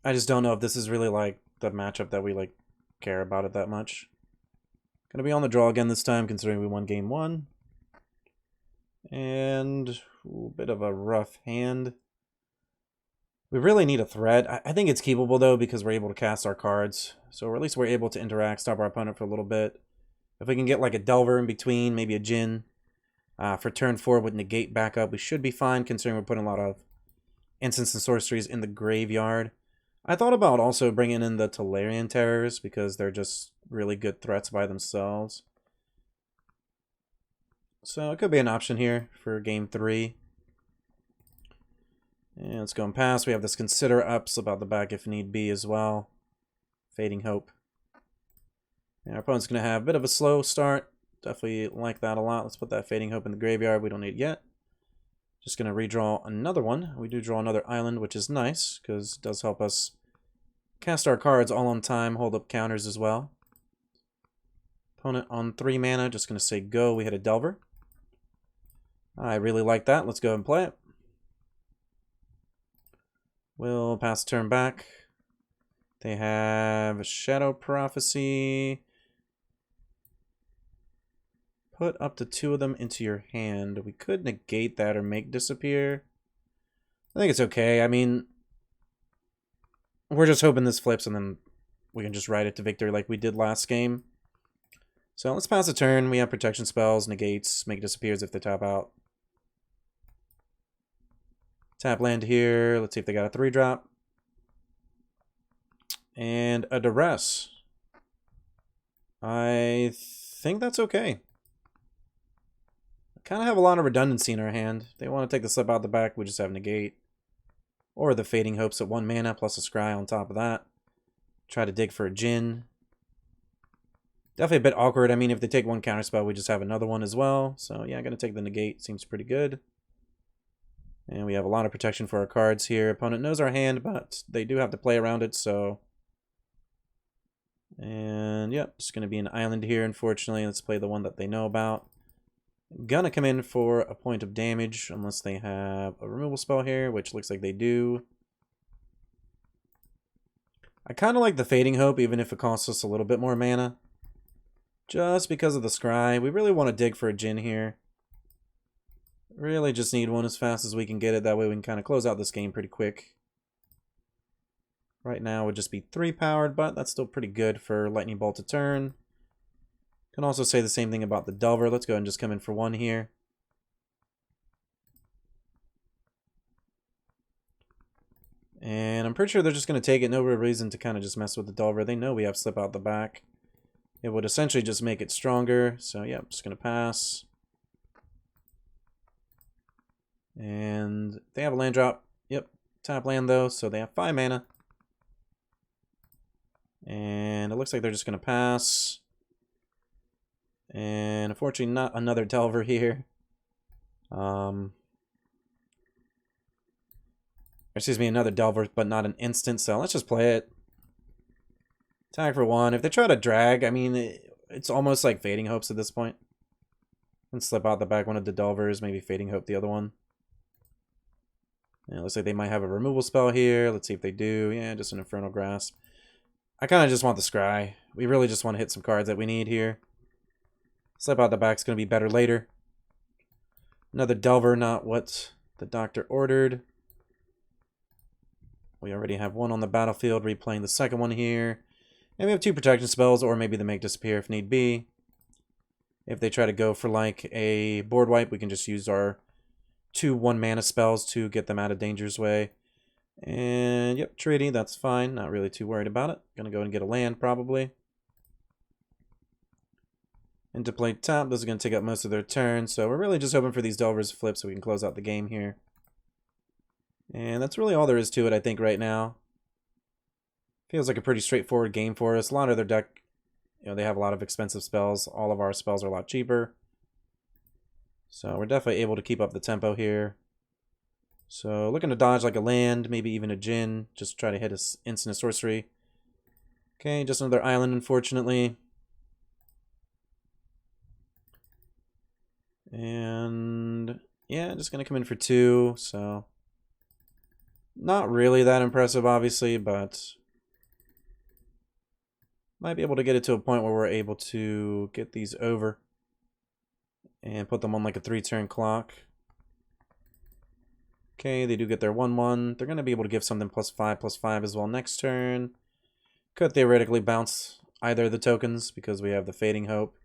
I just don't know if this is really like the matchup that we like care about it that much. Gonna be on the draw again this time, considering we won game 1. And a bit of a rough hand. We really need a threat. I think it's keepable though because we're able to cast our cards. So at least we're able to interact, stop our opponent for a little bit. If we can get like a Delver in between, maybe a Djinn. For turn 4 with negate backup, we should be fine considering we're putting a lot of instants and sorceries in the graveyard. I thought about also bringing in the Tolarian Terrors because they're just really good threats by themselves. So it could be an option here for game 3. And let's go and pass. We have this Consider Ups about the back if need be as well. Fading Hope. And our opponent's going to have a bit of a slow start. Definitely like that a lot. Let's put that Fading Hope in the graveyard. We don't need it yet. Just going to redraw another one. We do draw another island, which is nice because it does help us cast our cards all on time, hold up counters as well. Opponent on 3 mana, just going to say go. We hit a Delver. I really like that. Let's go and play it. We'll pass the turn back. They have Shadow Prophecy. Put up to 2 of them into your hand. We could negate that or make disappear. I think it's okay. I mean, we're just hoping this flips and then we can just ride it to victory like we did last game. So let's pass the turn. We have protection spells, negates, make disappears if they tap out. Tap land here. Let's see if they got a 3-drop. And a Duress. I think that's okay. Kind of have a lot of redundancy in our hand. If they want to take the slip out the back, we just have negate. Or the Fading Hopes at 1 mana plus a scry on top of that. Try to dig for a Djinn. Definitely a bit awkward. I mean, if they take 1 counterspell, we just have another one as well. So yeah, I'm going to take the negate. Seems pretty good. And we have a lot of protection for our cards here. Opponent knows our hand, but they do have to play around it, so. And yep, just going to be an island here, unfortunately. Let's play the one that they know about. Gonna come in for a point of damage unless they have a removal spell here, which looks like they do. I kind of like the Fading Hope, even if it costs us a little bit more mana. Just because of the scry. We really want to dig for a Djinn here. Really just need one as fast as we can get it. That way we can kind of close out this game pretty quick. Right now would just be 3 powered, but that's still pretty good for Lightning Bolt a turn. Can also say the same thing about the Delver. Let's go ahead and just come in for 1 here. And I'm pretty sure they're just going to take it. No real reason to kind of just mess with the Delver. They know we have Slip out the back. It would essentially just make it stronger. So yeah, I'm just going to pass. And they have a land drop. Yep, tap land though. So they have 5 mana. And it looks like they're just going to pass. And unfortunately not another Delver here. Excuse me, another Delver, but not an instant. So let's just play it. Tag for 1. If they try to drag, I mean, it's almost like Fading Hopes at this point. And slip out the back one of the Delvers, maybe Fading Hope the other one. And it looks like they might have a removal spell here. Let's see if they do. Yeah, just an Infernal Grasp. I kind of just want the scry. We really just want to hit some cards that we need here. Slip out the back's going to be better later. Another Delver, not what the doctor ordered. We already have 1 on the battlefield, replaying the second one here. And we have 2 protection spells, or maybe the Make Disappear if need be. If they try to go for like a board wipe, we can just use our 2 1-mana spells to get them out of danger's way. And yep, Treaty, that's fine. Not really too worried about it. Gonna go and get a land probably. Into play tap, this is gonna take up most of their turn, so we're really just hoping for these Delvers to flip so we can close out the game here. And that's really all there is to it, I think, right now. Feels like a pretty straightforward game for us. A lot of their deck, you know, they have a lot of expensive spells. All of our spells are a lot cheaper. So we're definitely able to keep up the tempo here. So looking to dodge like a land, maybe even a Djinn. Just try to hit us instant sorcery. Okay, just another island, unfortunately. And yeah, just going to come in for 2. So not really that impressive, obviously, but might be able to get it to a point where we're able to get these over and put them on like a 3-turn clock. Okay, they do get their 1/1. They're going to be able to give something +5/+5 as well next turn. Could theoretically bounce either of the tokens because we have the Fading Hope.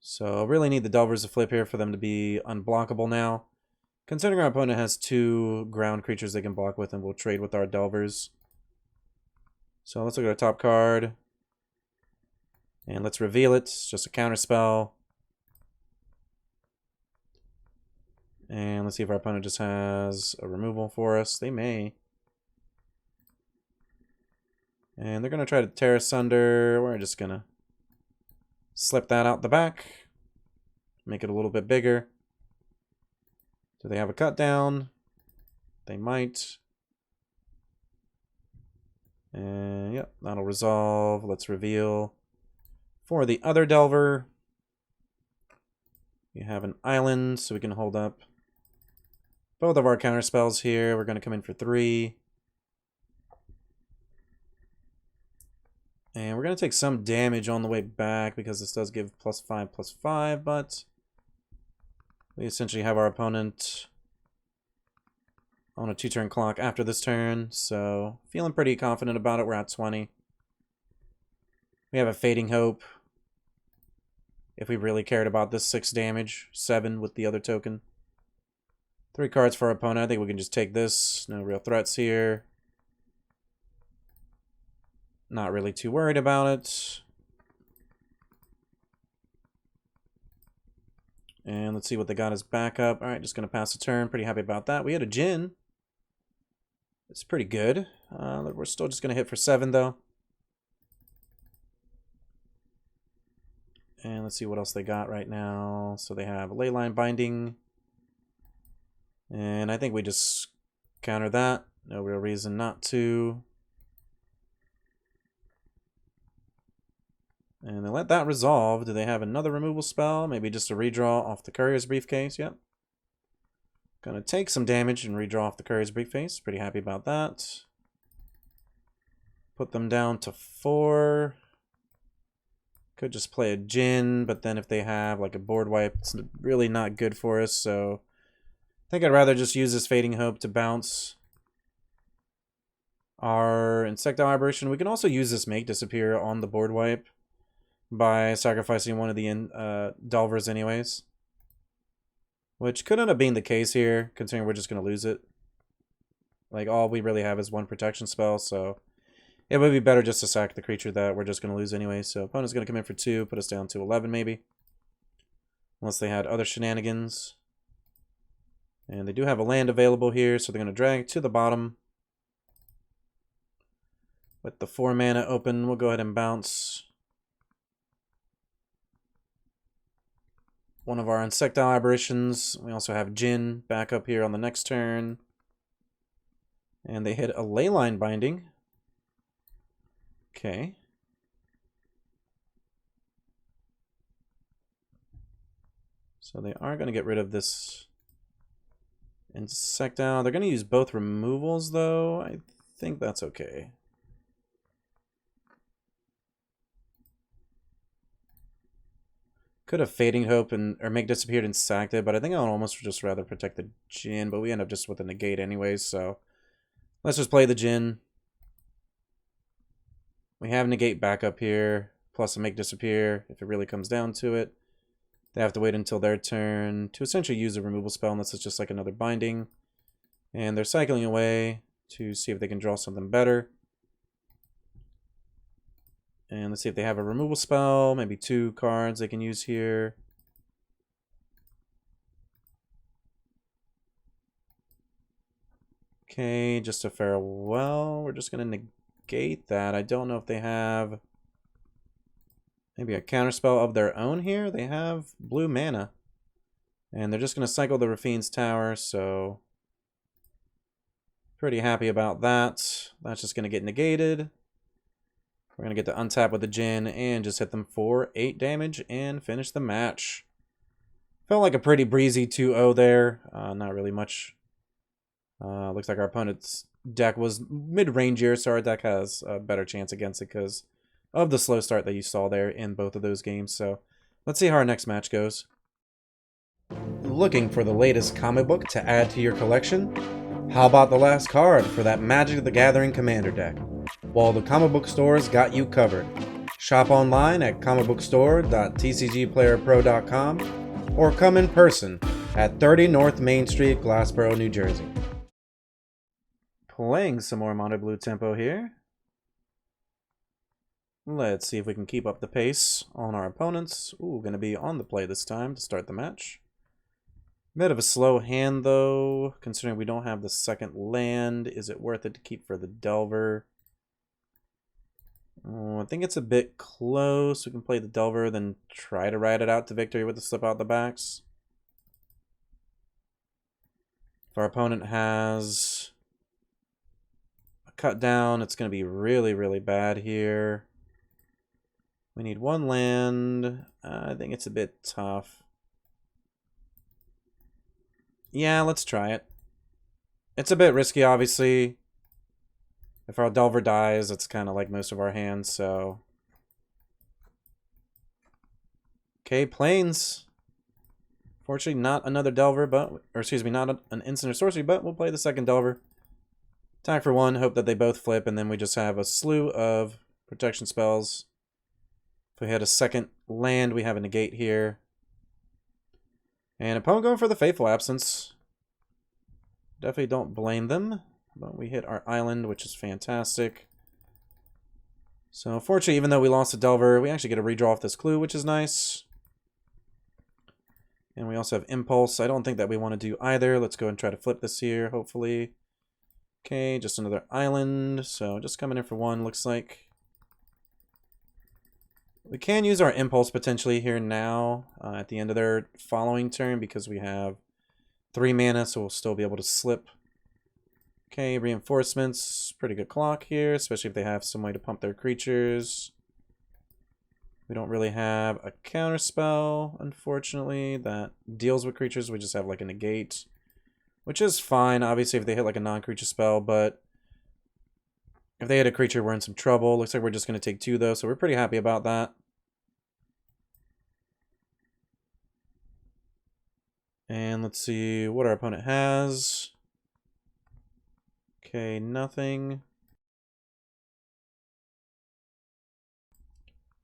So really need the Delvers to flip here for them to be unblockable now. Considering our opponent has 2 ground creatures they can block with, and we'll trade with our Delvers. So let's look at our top card. And let's reveal it. It's just a counterspell. And let's see if our opponent just has a removal for us. They may. And they're going to try to tear asunder. We're just going to slip that out the back. Make it a little bit bigger. Do they have a cut down? They might. And yep, that'll resolve. Let's reveal. For the other Delver, we have an island, so we can hold up both of our counterspells here. We're going to come in for 3. And we're going to take some damage on the way back because this does give +5/+5, but we essentially have our opponent on a 2-turn clock after this turn, so feeling pretty confident about it. We're at 20. We have a Fading Hope. If we really cared about this 6 damage, 7 with the other token. 3 cards for our opponent. I think we can just take this. No real threats here. Not really too worried about it. And let's see what they got as backup. Alright, just going to pass the turn. Pretty happy about that. We had a Djinn. It's pretty good. We're still just going to hit for 7, though. And let's see what else they got right now. So they have a Leyline Binding. And I think we just counter that. No real reason not to. And they let that resolve. Do they have another removal spell? Maybe just a redraw off the Courier's Briefcase. Yep. Gonna take some damage and redraw off the Courier's Briefcase. Pretty happy about that. Put them down to 4. Could just play a Djinn, but then if they have like a board wipe, it's really not good for us. So I think I'd rather just use this Fading Hope to bounce our Insectile Aberration. We can also use this Make Disappear on the board wipe by sacrificing one of the Delvers anyways. Which could end up being the case here, considering we're just going to lose it. Like, all we really have is one protection spell, so it would be better just to sack the creature that we're just going to lose anyway. So opponent's going to come in for 2, put us down to 11 maybe. Unless they had other shenanigans. And they do have a land available here, so they're going to drag to the bottom. With the 4 mana open, we'll go ahead and bounce one of our Insectile Aberrations. We also have Djinn back up here on the next turn. And they hit a Leyline Binding. Okay. So they are going to get rid of this Insectile. They're going to use both removals, though. I think that's okay. Could have Fading Hope or Make Disappeared and sacked it, but I think I would almost just rather protect the Djinn, but we end up just with a negate anyways, so let's just play the Djinn. We have negate back up here, plus a Make Disappear if it really comes down to it. They have to wait until their turn to essentially use a removal spell unless it's just like another binding. And they're cycling away to see if they can draw something better. And let's see if they have a removal spell, maybe 2 cards they can use here. Okay, just a farewell. We're just going to negate that. I don't know if they have maybe a counterspell of their own here. They have blue mana. And they're just going to cycle the Rafine's Tower, so pretty happy about that. That's just going to get negated. We're going to get to untap with the Djinn and just hit them for 8 damage and finish the match. Felt like a pretty breezy 2-0 there. Not really much. Looks like our opponent's deck was mid-rangier, so our deck has a better chance against it because of the slow start that you saw there in both of those games. So let's see how our next match goes. Looking for the latest comic book to add to your collection? How about the last card for that Magic the Gathering Commander deck? Well, the comic book store's got you covered. Shop online at comicbookstore.tcgplayerpro.com or come in person at 30 North Main Street, Glassboro, New Jersey. Playing some more Mono Blue tempo here. Let's see if we can keep up the pace on our opponents. Ooh, going to be on the play this time to start the match. Bit of a slow hand, though, considering we don't have the second land. Is it worth it to keep for the Delver? Oh, I think it's a bit close. We can play the Delver, then try to ride it out to victory with the slip out the backs. If our opponent has a cut down, it's going to be really, really bad here. We need 1 land. I think it's a bit tough. Yeah, let's try it. It's a bit risky, obviously. If our Delver dies, it's kind of like most of our hands, so. Okay, Plains. Fortunately, not another Delver, or excuse me, not an instant or sorcery, but we'll play the second Delver. Attack for 1, hope that they both flip, and then we just have a slew of protection spells. If we had a second land, we have a negate here. And opponent going for the Faithful Absence. Definitely don't blame them. But we hit our island, which is fantastic. So fortunately, even though we lost the Delver, we actually get a redraw off this clue, which is nice. And we also have Impulse. I don't think that we want to do either. Let's go and try to flip this here, hopefully. Okay, just another island. So just coming in for 1, looks like. We can use our Impulse potentially here now at the end of their following turn because we have 3 mana, so we'll still be able to slip. Okay, reinforcements. Pretty good clock here, especially if they have some way to pump their creatures. We don't really have a counterspell, unfortunately, that deals with creatures. We just have like a negate, which is fine, obviously, if they hit like a non-creature spell, but If they had a creature, we're in some trouble. Looks like we're just going to take 2, though, so we're pretty happy about that. And let's see what our opponent has. Okay, nothing.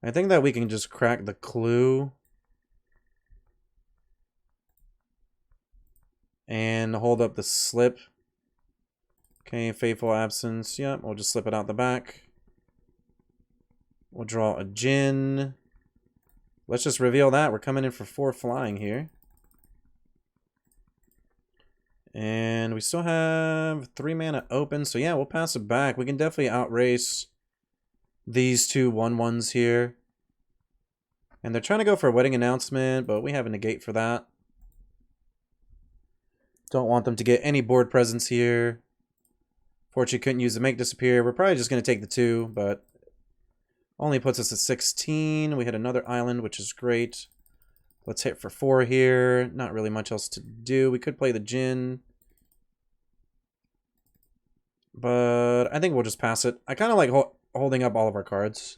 I think that we can just crack the clue. And hold up the slip. Okay, Fateful Absence. Yep, we'll just slip it out the back. We'll draw a Djinn. Let's just reveal that. We're coming in for 4 flying here. And we still have 3 mana open. So yeah, we'll pass it back. We can definitely outrace these 2 1/1s here. And they're trying to go for a Wedding Announcement, but we have a negate for that. Don't want them to get any board presence here. Fortunately, couldn't use the Make Disappear. We're probably just going to take the 2, but only puts us at 16. We hit another island, which is great. Let's hit for 4 here. Not really much else to do. We could play the Djinn, but I think we'll just pass it. I kind of like holding up all of our cards,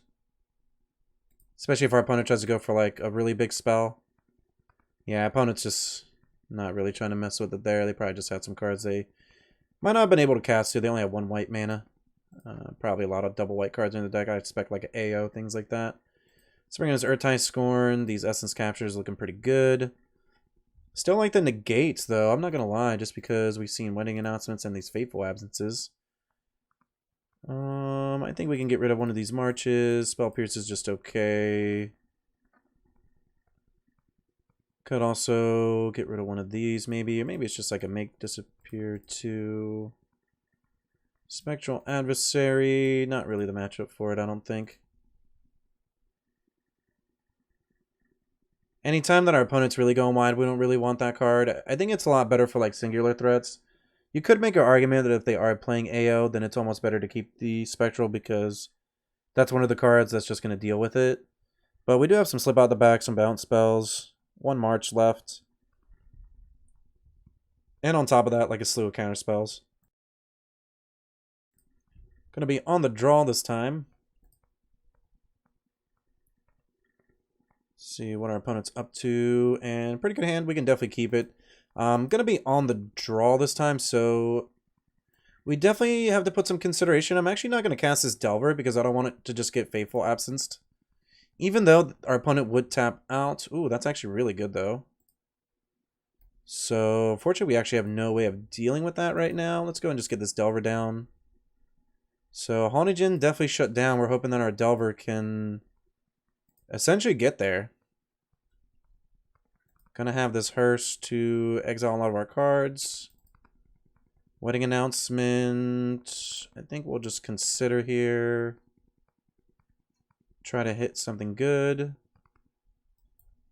especially if our opponent tries to go for like a really big spell. Yeah, opponent's just not really trying to mess with it there. They probably just had some cards they might not have been able to cast too. They only have 1 white mana. Probably a lot of double white cards in the deck. I expect like an AO, things like that. Let's bring in his Urtai Scorn. These Essence Captures looking pretty good. Still like the negates, though. I'm not going to lie, just because we've seen Wedding Announcements and these Fateful Absences. I think we can get rid of one of these Marches. Spell Pierce is just okay. Could also get rid of one of these, maybe. Or maybe it's just like a Make Disappear too. Spectral Adversary. Not really the matchup for it, I don't think. Anytime that our opponent's really going wide, we don't really want that card. I think it's a lot better for like singular threats. You could make an argument that if they are playing AO, then it's almost better to keep the Spectral because that's one of the cards that's just going to deal with it. But we do have some Slip Out the Back, some Bounce Spells. 1 March left. And on top of that, like a slew of Counterspells. Gonna be on the draw this time. See what our opponent's up to. And pretty good hand. We can definitely keep it. Gonna be on the draw this time, so we definitely have to put some consideration. I'm actually not gonna cast this Delver because I don't want it to just get Fateful Absenced. Even though our opponent would tap out. Ooh, that's actually really good, though. So, fortunately, we actually have no way of dealing with that right now. Let's go and just get this Delver down. So, Haunted Djinn definitely shut down. We're hoping that our Delver can essentially get there. Gonna have this Hearse to exile a lot of our cards. Wedding Announcement. I think we'll just consider here. Try to hit something good.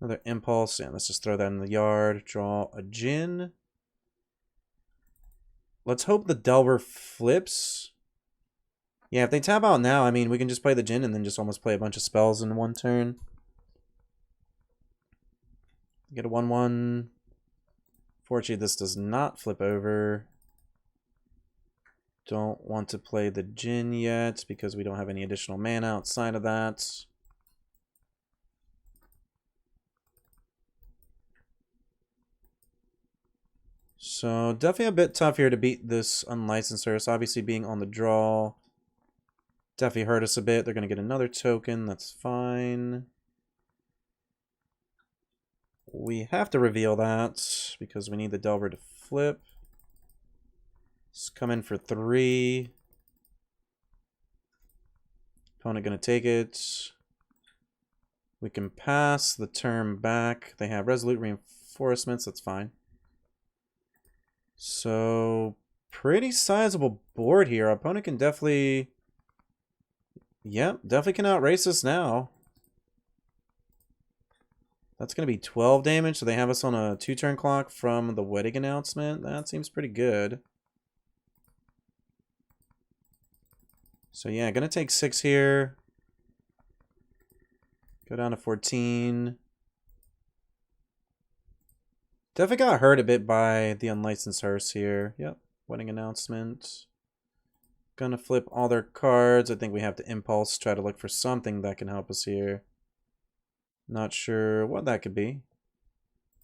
Another Impulse. Yeah, let's just throw that in the yard. Draw a Djinn. Let's hope the Delver flips. Yeah, if they tap out now, I mean, we can just play the Djinn and then just almost play a bunch of spells in one turn. Get a 1/1. Fortunately, this does not flip over. Don't want to play the Djinn yet because we don't have any additional mana outside of that. So definitely a bit tough here to beat this Unlicensed Hearse. Obviously being on the draw definitely hurt us a bit. They're going to get another token. That's fine. We have to reveal that because we need the Delver to flip. Let's come in for 3. Opponent going to take it. We can pass the turn back. They have Resolute Reinforcements. That's fine. So, pretty sizable board here. Our opponent can definitely... Yep, definitely can outrace us now. That's going to be 12 damage. So they have us on a 2-turn clock from the Wedding Announcement. That seems pretty good. So yeah, going to take 6 here. Go down to 14. Definitely got hurt a bit by the Unlicensed Hearse here. Yep, Wedding Announcement. Gonna flip all their cards. I think we have to impulse, try to look for something that can help us here. Not sure what that could be.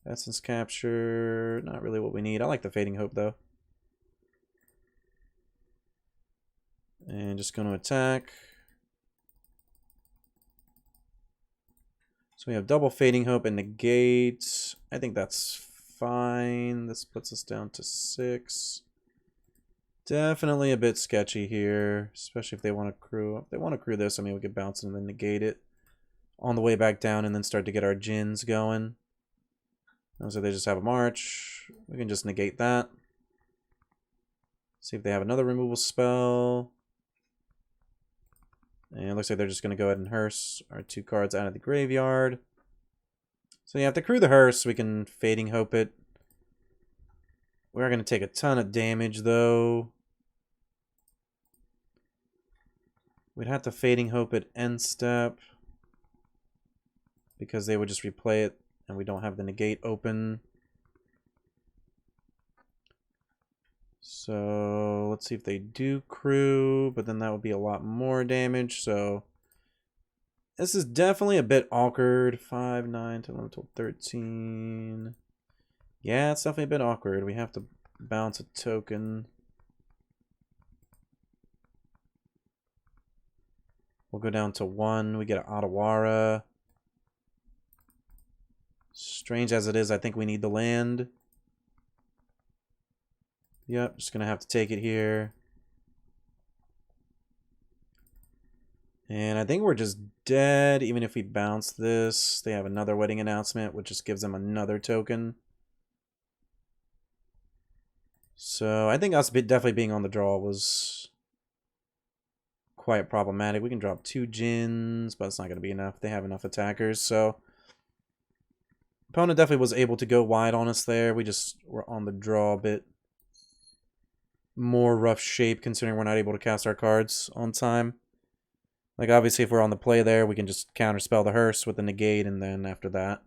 Essence capture, not really what we need. I like the Fading Hope though. And just going to attack. So we have double Fading Hope and negate. I think that's fine. This puts us down to 6. Definitely a bit sketchy here, especially if they want to crew. If they want to crew this, I mean, we could bounce and then negate it on the way back down and then start to get our Djinns going. So they just have a march. We can just negate that. See if they have another removal spell. And it looks like they're just going to go ahead and hearse our 2 cards out of the graveyard. So you have to crew the hearse. We can Fading Hope it. We are going to take a ton of damage, though. We'd have to Fading Hope it end step, because they would just replay it, and we don't have the negate open. So let's see if they do crew, but then that would be a lot more damage. So this is definitely a bit awkward. 5, 9, 10, 11, 12, 13. Yeah, it's definitely a bit awkward. We have to bounce a token. We'll go down to 1. We get an Otawara. Strange as it is, I think we need the land. Yep, just going to have to take it here. And I think we're just dead. Even if we bounce this, they have another wedding announcement, which just gives them another token. So I think us definitely being on the draw was quite problematic. We can drop 2 Djinns, but it's not going to be enough. They have enough attackers, so opponent definitely was able to go wide on us there. We just were on the draw a bit more rough shape, considering we're not able to cast our cards on time. Like, obviously, if we're on the play there, we can just counterspell the hearse with the negate, and then after that,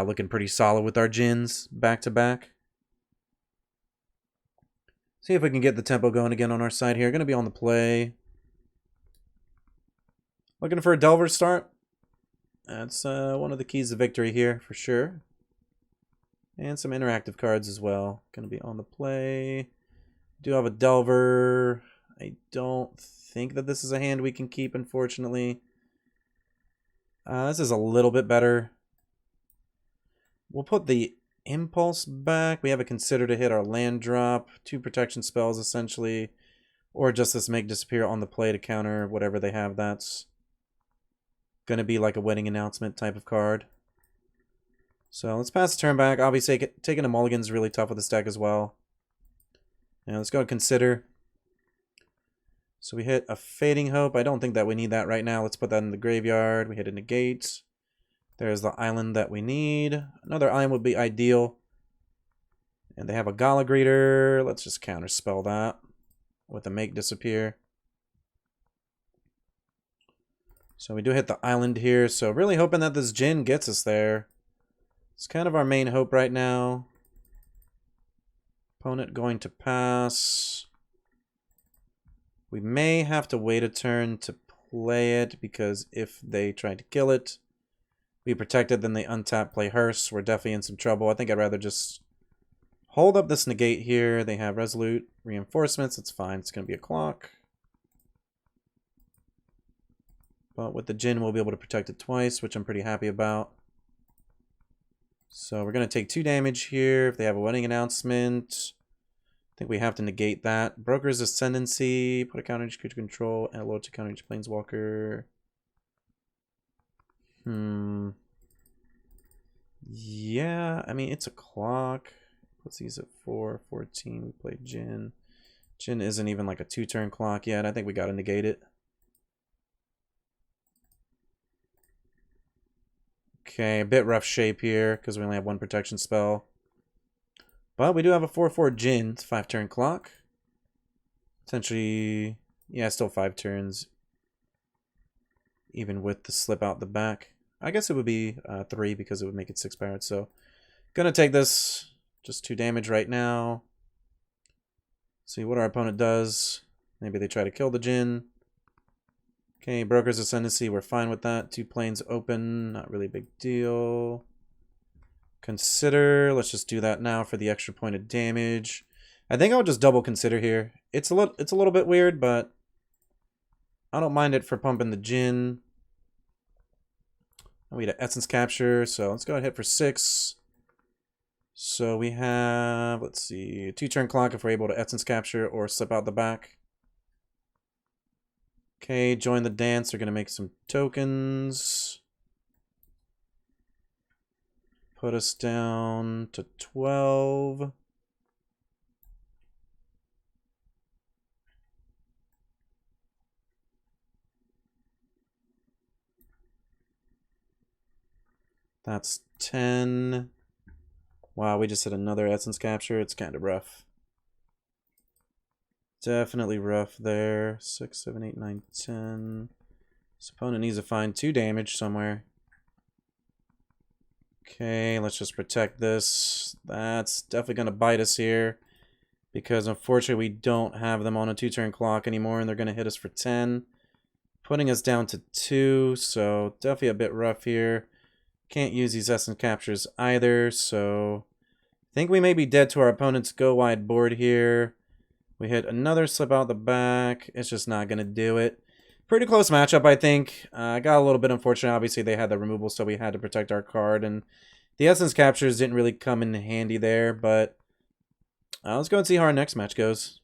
looking pretty solid with our Djinns back to back. See if we can get the tempo going again on our side here. Going to be on the play. Looking for a Delver start. That's one of the keys to victory here, for sure. And some interactive cards as well. Going to be on the play. Do have a Delver. I don't think that this is a hand we can keep, unfortunately. This is a little bit better. We'll put the Impulse back. We have a Consider to hit our land drop. 2 protection spells, essentially. Or just this Make Disappear on the play to counter whatever they have. That's going to be like a wedding announcement type of card. So let's pass the turn back. Obviously, taking a mulligan is really tough with this deck as well. And let's go and Consider. So we hit a Fading Hope. I don't think that we need that right now. Let's put that in the graveyard. We hit a negate. There's the island that we need. Another island would be ideal. And they have a Gala Greeter. Let's just counterspell that with a Make Disappear. So we do hit the island here. So really hoping that this Djinn gets us there. It's kind of our main hope right now. Opponent going to pass. We may have to wait a turn to play it, because if they try to kill it, we protect it, then they untap, play hearse. We're definitely in some trouble. I think I'd rather just hold up this negate here. They have Resolute Reinforcements. It's fine. It's going to be a clock. But with the Djinn, we'll be able to protect it twice, which I'm pretty happy about. So we're going to take 2 damage here. If they have a wedding announcement, I think we have to negate that. Broker's Ascendancy. Put a counter each creature control and a load to counter each planeswalker. Yeah, I mean, it's a clock. Let's use it 4, 14. We play Djinn. Djinn isn't even like a 2-turn clock yet. I think we got to negate it. Okay, a bit rough shape here because we only have 1 protection spell. But we do have a 4/4 Djinn. It's a 5-turn clock. Essentially, yeah, still 5 turns. Even with the slip out the back. I guess it would be 3 because it would make it 6 pirates. So, gonna take this. Just 2 damage right now. See what our opponent does. Maybe they try to kill the Djinn. Okay, Broker's Ascendancy, we're fine with that. 2 planes open, not really a big deal. Consider, let's just do that now for the extra point of damage. I think I'll just double consider here. It's a little bit weird, but I don't mind it for pumping the Djinn. We get Essence Capture, so let's go ahead and hit for 6. So we have, let's see, a 2-turn clock if we're able to Essence Capture or slip out the back. Okay, join the dance. They're going to make some tokens. Put us down to 12. That's 10. Wow, we just hit another Essence Capture. It's kind of rough. Definitely rough there. 6, 7, 8, 9, 10. This opponent needs to find 2 damage somewhere. Okay, let's just protect this. That's definitely going to bite us here. Because unfortunately we don't have them on a 2-turn clock anymore. And they're going to hit us for 10. Putting us down to 2. So definitely a bit rough here. Can't use these Essence Captures either. So I think we may be dead to our opponent's go wide board here. We hit another slip out the back. It's just not going to do it. Pretty close matchup, I think. Got a little bit unfortunate. Obviously, they had the removal, so we had to protect our card. And the Essence Captures didn't really come in handy there. But let's go and see how our next match goes.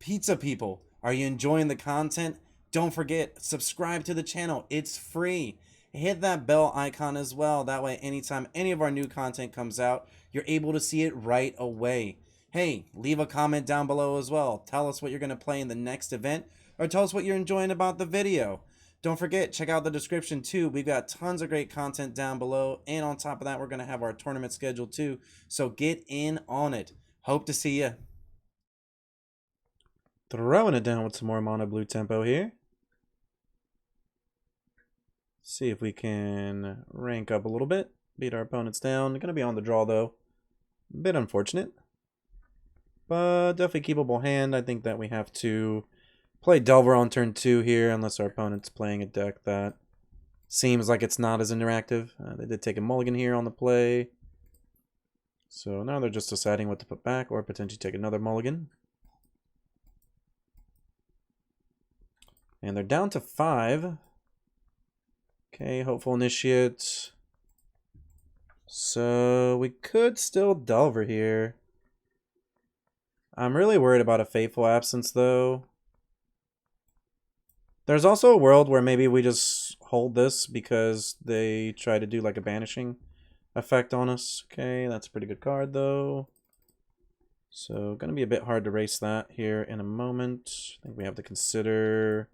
Pizza people, are you enjoying the content? Don't forget, subscribe to the channel. It's free. Hit that bell icon as well. That way, anytime any of our new content comes out, you're able to see it right away. Hey, leave a comment down below as well. Tell us what you're going to play in the next event, or tell us what you're enjoying about the video. Don't forget, check out the description too. We've got tons of great content down below, and on top of that, we're going to have our tournament schedule too. So get in on it. Hope to see you. Throwing it down with some more mono blue tempo here. See if we can rank up a little bit. Beat our opponents down. They're going to be on the draw though. A bit unfortunate. But definitely keepable hand. I think that we have to play Delver on turn 2 here, unless our opponent's playing a deck that seems like it's not as interactive. They did take a mulligan here on the play. So now they're just deciding what to put back, or potentially take another mulligan. And they're down to 5. Okay, Hopeful Initiate. So we could still Delver here. I'm really worried about a Fateful Absence, though. There's also a world where maybe we just hold this because they try to do like a banishing effect on us. Okay, that's a pretty good card, though. So, going to be a bit hard to race that here in a moment. I think we have to consider...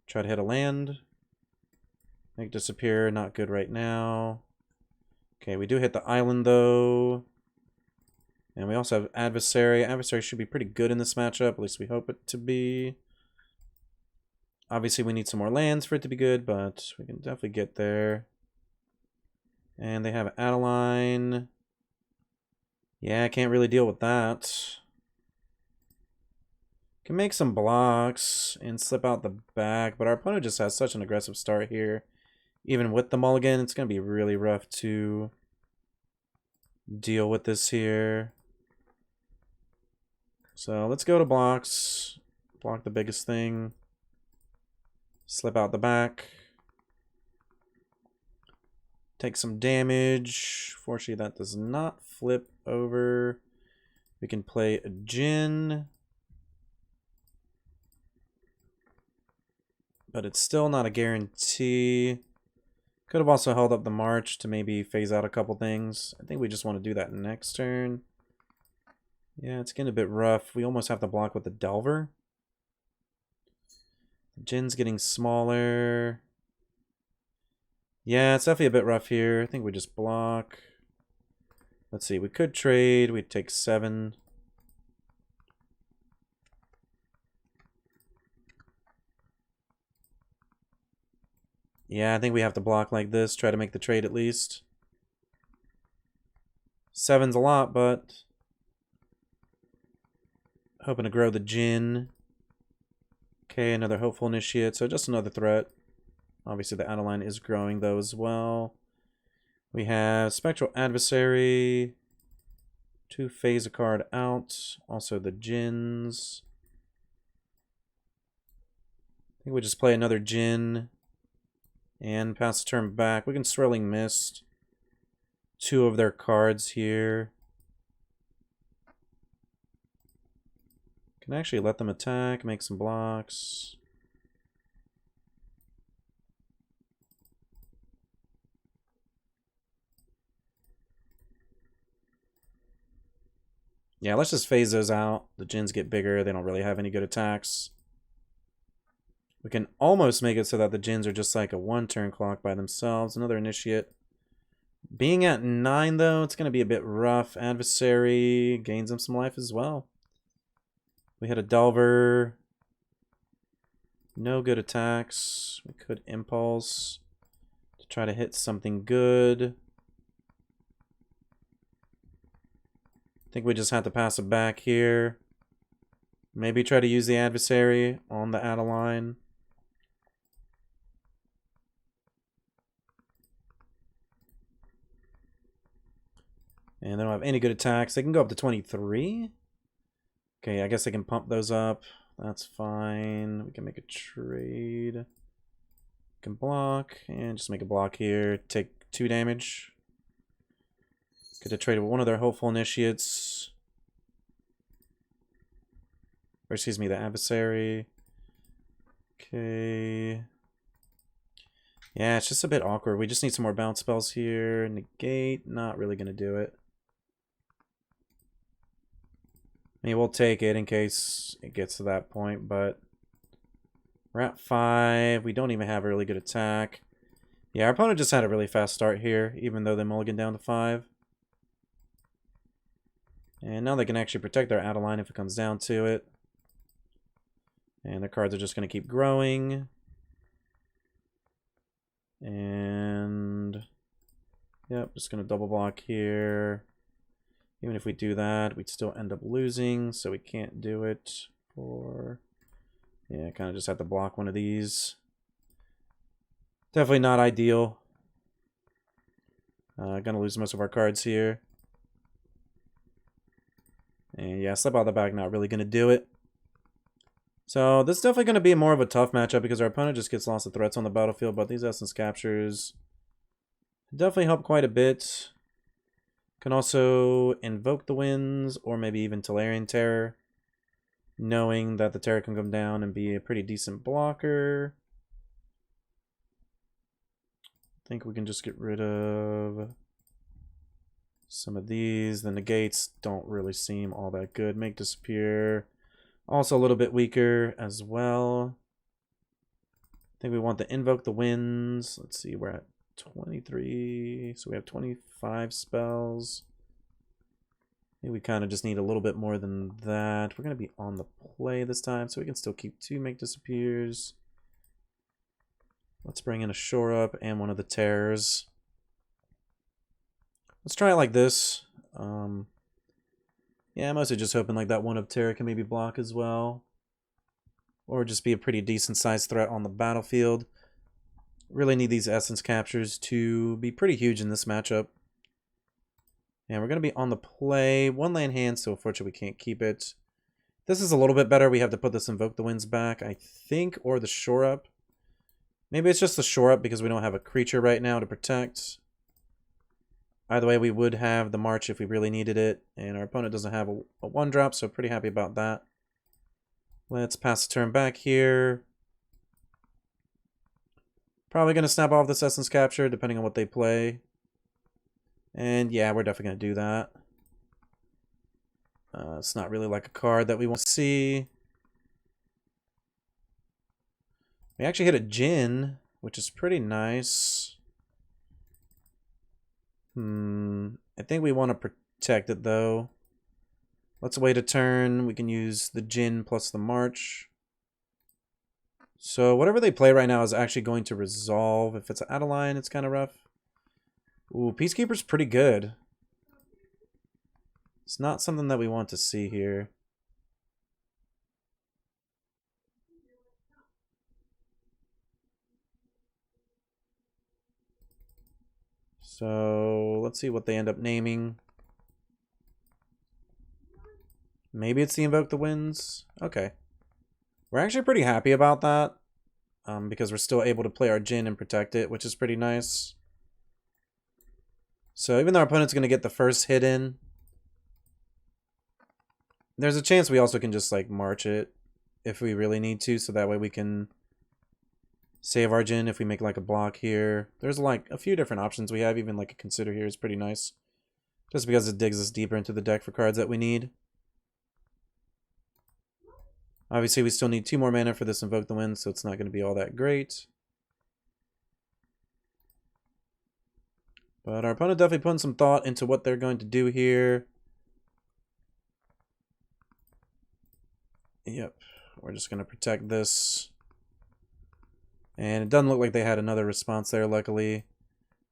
Try to hit a land. Make disappear, not good right now. Okay, we do hit the island, though. And we also have Adversary. Adversary should be pretty good in this matchup. At least we hope it to be. Obviously, we need some more lands for it to be good, but we can definitely get there. And they have Adeline. Yeah, I can't really deal with that. Can make some blocks and slip out the back, but our opponent just has such an aggressive start here. Even with the mulligan, it's going to be really rough to deal with this here. So let's go to blocks. Block the biggest thing. Slip out the back. Take some damage. Fortunately, that does not flip over. We can play a Djinn. But it's still not a guarantee. Could have also held up the march to maybe phase out a couple things. I think we just want to do that next turn. Yeah, it's getting a bit rough. We almost have to block with the Delver. The Djinn's getting smaller. Yeah, it's definitely a bit rough here. I think we just block. Let's see, we could trade. We'd take 7. Yeah, I think we have to block like this. Try to make the trade at least. 7's a lot, but... Hoping to grow the Djinn. Okay, another Hopeful Initiate, so just another threat. Obviously the Adeline is growing though as well. We have Spectral Adversary. 2 phase a card out. Also the Djinns. I think we just play another Djinn. And pass the turn back. We can Swirling Mist 2 of their cards here. Can actually let them attack, make some blocks. Yeah, let's just phase those out. The Djinns get bigger. They don't really have any good attacks. We can almost make it so that the Djinns are just like a 1-turn clock by themselves. Another Initiate. Being at 9, though, it's going to be a bit rough. Adversary gains them some life as well. We had a Delver. No good attacks. We could Impulse to try to hit something good. I think we just have to pass it back here. Maybe try to use the Adversary on the Adeline. And they don't have any good attacks. They can go up to 23. Okay, I guess they can pump those up. That's fine. We can make a trade. We can block and just make a block here. Take 2 damage. Get a trade with one of their Hopeful Initiates. Or excuse me, the Adversary. Okay. Yeah, it's just a bit awkward. We just need some more bounce spells here. Negate, not really going to do it. I mean, we'll take it in case it gets to that point, but we're at 5. We don't even have a really good attack. Yeah, our opponent just had a really fast start here, even though they mulligan down to 5. And now they can actually protect their Adeline if it comes down to it. And their cards are just going to keep growing. And yep, just going to double block here. Even if we do that, we'd still end up losing, so we can't do it for... Yeah, kind of just have to block one of these. Definitely not ideal. Gonna lose most of our cards here. And yeah, slip out the back, not really gonna do it. So this is definitely gonna be more of a tough matchup because our opponent just gets lots of threats on the battlefield, but these Essence Captures definitely help quite a bit. Can also invoke the winds, or maybe even Tolarian Terror, knowing that the Terror can come down and be a pretty decent blocker. I think we can just get rid of some of these. The negates don't really seem all that good. Make disappear. Also a little bit weaker as well. I think we want to invoke the winds. Let's see, we're at 23, so we have 25 spells. Maybe we kind of just need a little bit more than that. We're going to be on the play this time, so we can still keep 2 make disappears. Let's bring in a Shore Up and one of the Terrors. Let's try it like this. Yeah, I'm mostly just hoping like that one of Terror can maybe block as well. Or just be a pretty decent sized threat on the battlefield. Really need these Essence Captures to be pretty huge in this matchup. And we're going to be on the play. 1 land hand, so unfortunately we can't keep it. This is a little bit better. We have to put this Invoke the Winds back, I think, or the Shore Up. Maybe it's just the Shore Up because we don't have a creature right now to protect. Either way, we would have the March if we really needed it. And our opponent doesn't have a 1-drop, so pretty happy about that. Let's pass the turn back here. Probably going to snap off this Essence Capture, depending on what they play. And yeah, we're definitely going to do that. It's not really like a card that we want to see. We actually hit a Djinn, which is pretty nice. I think we want to protect it, though. Let's wait a turn. We can use the Djinn plus the March. So whatever they play right now is actually going to resolve. If it's an Adeline, it's kind of rough. Ooh, Peacekeeper's pretty good. It's not something that we want to see here. So let's see what they end up naming. Maybe it's the Invoke the Winds. Okay. We're actually pretty happy about that. Because we're still able to play our Djinn and protect it, which is pretty nice. So even though our opponent's going to get the first hit in, there's a chance we also can just like march it if we really need to, so that way we can save our Djinn if we make like a block here. There's like a few different options we have, even like a Consider here is pretty nice. Just because it digs us deeper into the deck for cards that we need. Obviously, we still need 2 more mana for this Invoke the Wind, so it's not going to be all that great. But our opponent definitely putting some thought into what they're going to do here. Yep, we're just going to protect this. And it doesn't look like they had another response there, luckily.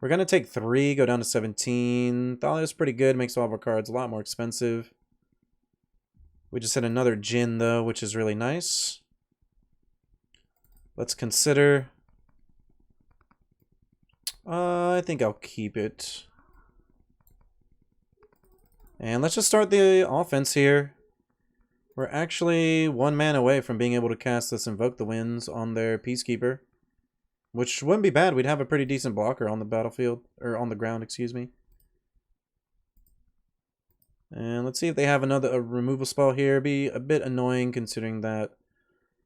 We're going to take 3, go down to 17. Thalia's pretty good, makes all of our cards a lot more expensive. We just had another Djinn, though, which is really nice. Let's consider. I think I'll keep it. And let's just start the offense here. We're actually 1 mana away from being able to cast this Invoke the Winds on their Peacekeeper. Which wouldn't be bad. We'd have a pretty decent blocker on the battlefield. Or on the ground, excuse me. And let's see if they have a removal spell here. Be a bit annoying considering that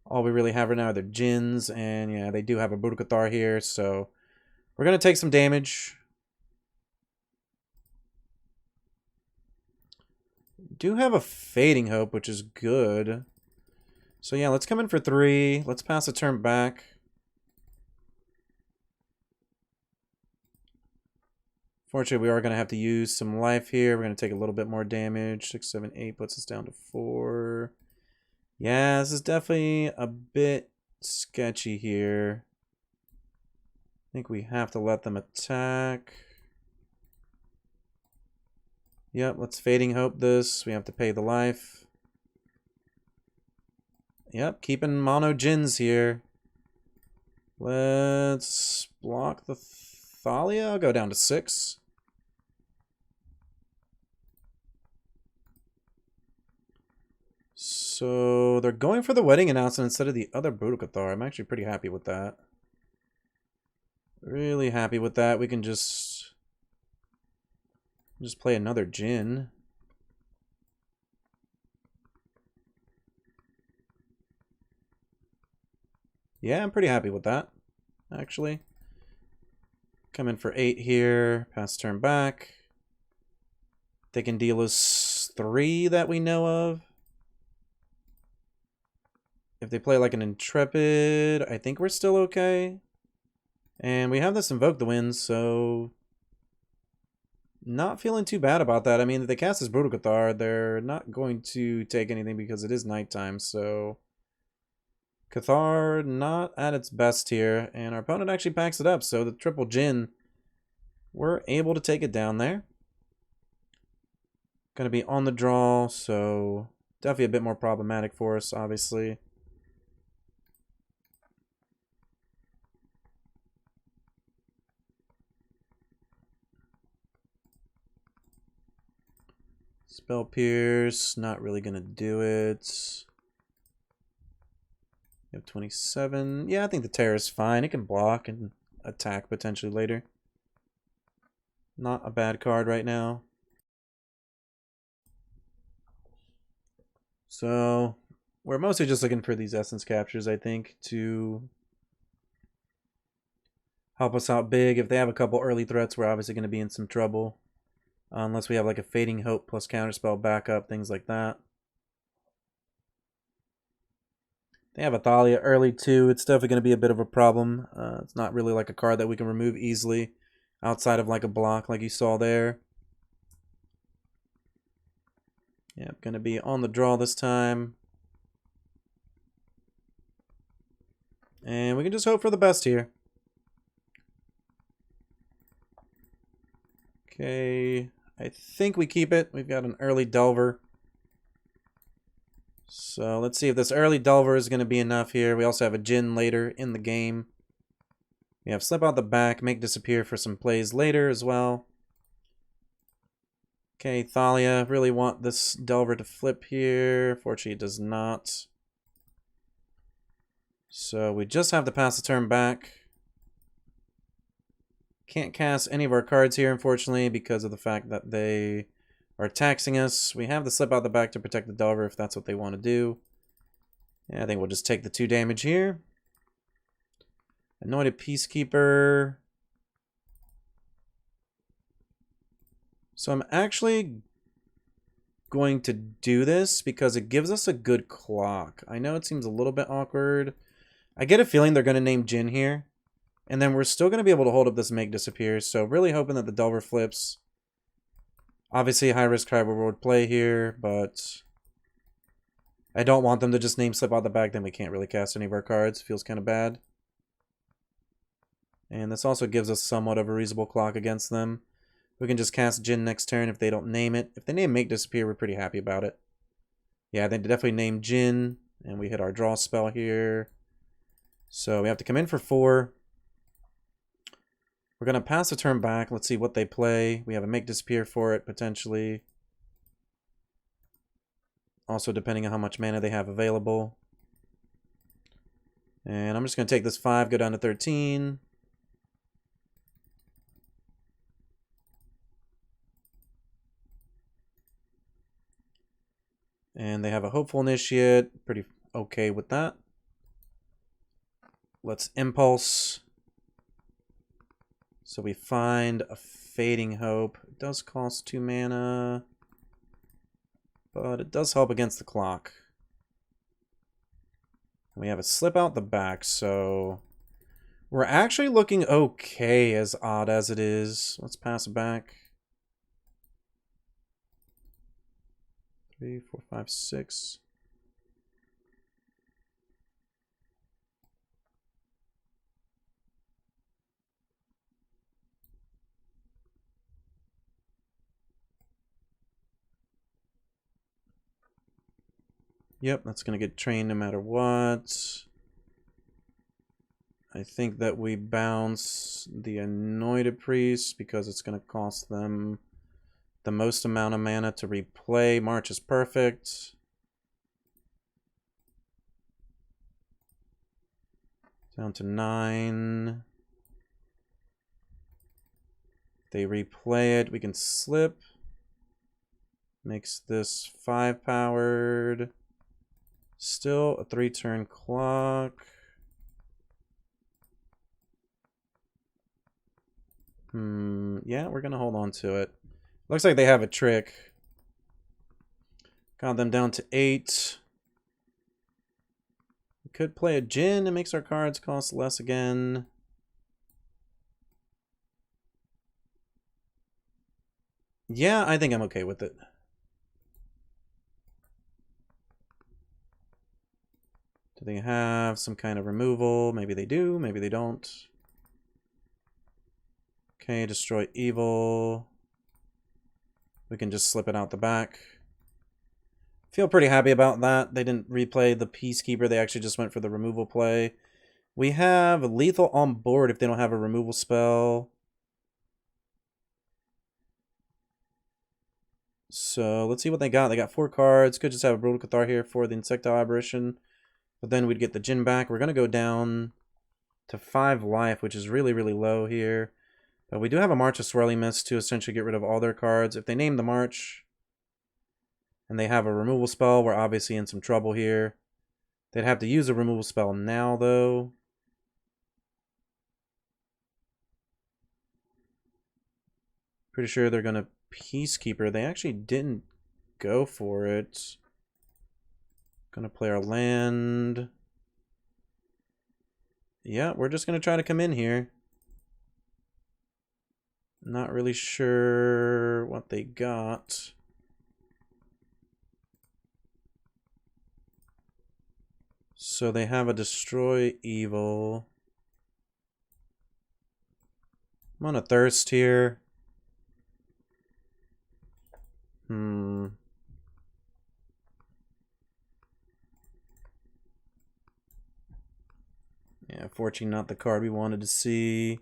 all we really have right now are their Djinns. And yeah, they do have a Budokathar here. So we're going to take some damage. Do have a Fading Hope, which is good. So yeah, let's come in for 3. Let's pass a turn back. Fortunately, we are going to have to use some life here. We're going to take a little bit more damage. 6, 7, 8 puts us down to 4. Yeah, this is definitely a bit sketchy here. I think we have to let them attack. Yep, let's Fading Hope this. We have to pay the life. Yep, keeping mono Djinns here. Let's block the Thalia. I'll go down to 6. So they're going for the Wedding Announcement instead of the other Budokathar. I'm actually pretty happy with that. Really happy with that. We can just play another Djinn. Yeah, I'm pretty happy with that, actually. Come in for 8 here. Pass turn back. They can deal us 3 that we know of. If they play like an Intrepid, I think we're still okay. And we have this Invoke the Winds, so not feeling too bad about that. I mean, if they cast this Budokathar, they're not going to take anything because it is nighttime, so Cathar not at its best here, and our opponent actually packs it up, so the triple Djinn, we're able to take it down there. Gonna be on the draw, so definitely a bit more problematic for us, obviously. Spell Pierce, not really gonna do it. We have 27. Yeah, I think the Terror is fine. It can block and attack potentially later. Not a bad card right now. So we're mostly just looking for these essence captures, I think, to help us out big. If they have a couple early threats, we're obviously going to be in some trouble. Unless we have like a Fading Hope plus Counterspell backup, things like that. They have a Thalia early too. It's definitely going to be a bit of a problem. It's not really like a card that we can remove easily outside of like a block like you saw there. Yeah, going to be on the draw this time. And we can just hope for the best here. Okay, I think we keep it. We've got an early Delver. So let's see if this early Delver is going to be enough here. We also have a Djinn later in the game. We have Slip Out the Back, Make Disappear for some plays later as well. Okay, Thalia, really want this Delver to flip here. Fortunately, it does not. So we just have to pass the turn back. Can't cast any of our cards here, unfortunately, because of the fact that they are taxing us. We have the Slip Out the Back to protect the Delver if that's what they want to do. Yeah, I think we'll just take the 2 damage here. Anointed Peacekeeper. So I'm actually going to do this because it gives us a good clock. I know it seems a little bit awkward. I get a feeling they're going to name Djinn here. And then we're still going to be able to hold up this Make Disappear. So really hoping that the Delver flips. Obviously high risk, high reward play here. But I don't want them to just name Slip Out the Back. Then we can't really cast any of our cards. Feels kind of bad. And this also gives us somewhat of a reasonable clock against them. We can just cast Djinn next turn if they don't name it. If they name Make Disappear, we're pretty happy about it. Yeah, they definitely named Djinn. And we hit our draw spell here. So we have to come in for 4. We're going to pass the turn back. Let's see what they play. We have a Make Disappear for it, potentially. Also, depending on how much mana they have available. And I'm just going to take this 5, go down to 13. And they have a Hopeful Initiate. Pretty okay with that. Let's Impulse. So we find a Fading Hope. It does cost 2 mana. But it does help against the clock. We have a Slip Out the Back, so we're actually looking okay, as odd as it is. Let's pass it back. 3, 4, 5, 6. Yep, that's going to get trained no matter what. I think that we bounce the Anointed Priest because it's going to cost them the most amount of mana to replay. March is perfect. Down to 9. They replay it. We can slip. Makes this 5 powered. Still a 3-turn clock. Yeah, we're going to hold on to it. Looks like they have a trick. Got them down to 8. We could play a Djinn. It makes our cards cost less again. Yeah, I think I'm okay with it. Do they have some kind of removal? Maybe they do, maybe they don't. Okay, destroy evil. We can just slip it out the back. Feel pretty happy about that. They didn't replay the Peacekeeper. They actually just went for the removal play. We have lethal on board if they don't have a removal spell. So let's see what they got. They got 4 cards. Could just have a Brutal Cathar here for the Insectile Aberration. But then we'd get the Djinn back. We're going to go down to 5 life, which is really, really low here. But we do have a March of Swirling Mist to essentially get rid of all their cards. If they name the March and they have a removal spell, we're obviously in some trouble here. They'd have to use a removal spell now, though. Pretty sure they're going to Peacekeeper. They actually didn't go for it. Gonna play our land. Yeah, we're just gonna try to come in here. Not really sure what they got. So they have a Destroy Evil. I'm on a Thirst here. Yeah, Unfortunately, not the card we wanted to see.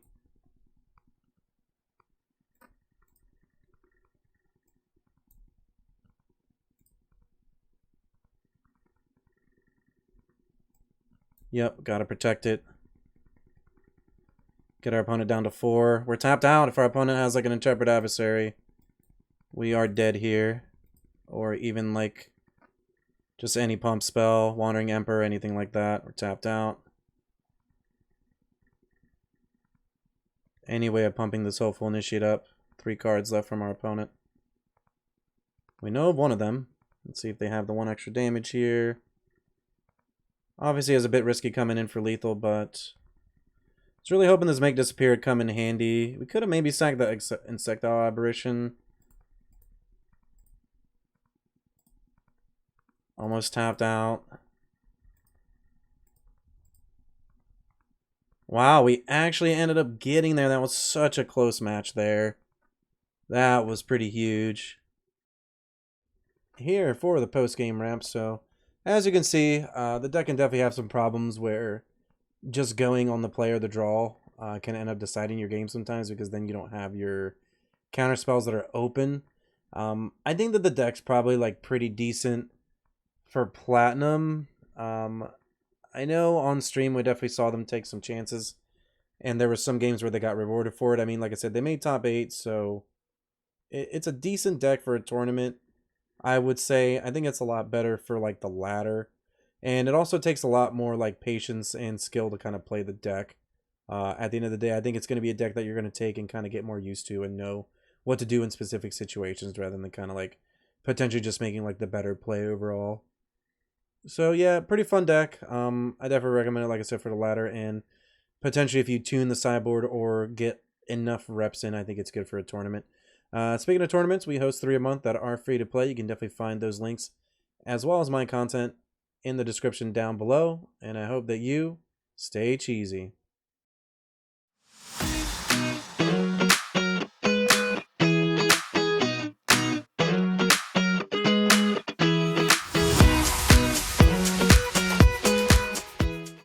Yep, gotta protect it. Get our opponent down to 4. We're tapped out. If our opponent has like an Intrepid Adversary, we are dead here. Or even like just any pump spell, Wandering Emperor, anything like that. We're tapped out. Any way of pumping this Hopeful Initiate up. 3 cards left from our opponent. We know of one of them. Let's see if they have the 1 extra damage here. Obviously, it's a bit risky coming in for lethal, but I was really hoping this Make Disappear would come in handy. We could have maybe sacked the Insectile Aberration. Almost tapped out. Wow, we actually ended up getting there. That was such a close match there. That was pretty huge. Here for the post-game wrap. So, as you can see, the deck can definitely have some problems where just going on the play or the draw can end up deciding your game sometimes, because then you don't have your counterspells that are open. I think that the deck's probably like pretty decent for platinum. I know on stream we definitely saw them take some chances, and there were some games where they got rewarded for it. I mean, like I said, they made top 8, so it's a decent deck for a tournament. I would say I think it's a lot better for like the ladder, and it also takes a lot more like patience and skill to kind of play the deck. At the end of the day, I think it's going to be a deck that you're going to take and kind of get more used to and know what to do in specific situations, rather than kind of like potentially just making like the better play overall. So yeah, pretty fun deck. I definitely recommend it, like I said, for the ladder, and potentially if you tune the sideboard or get enough reps in, I think it's good for a tournament. Speaking of tournaments, we host 3 a month that are free to play. You can definitely find those links, as well as my content, in the description down below. And I hope that you stay cheesy.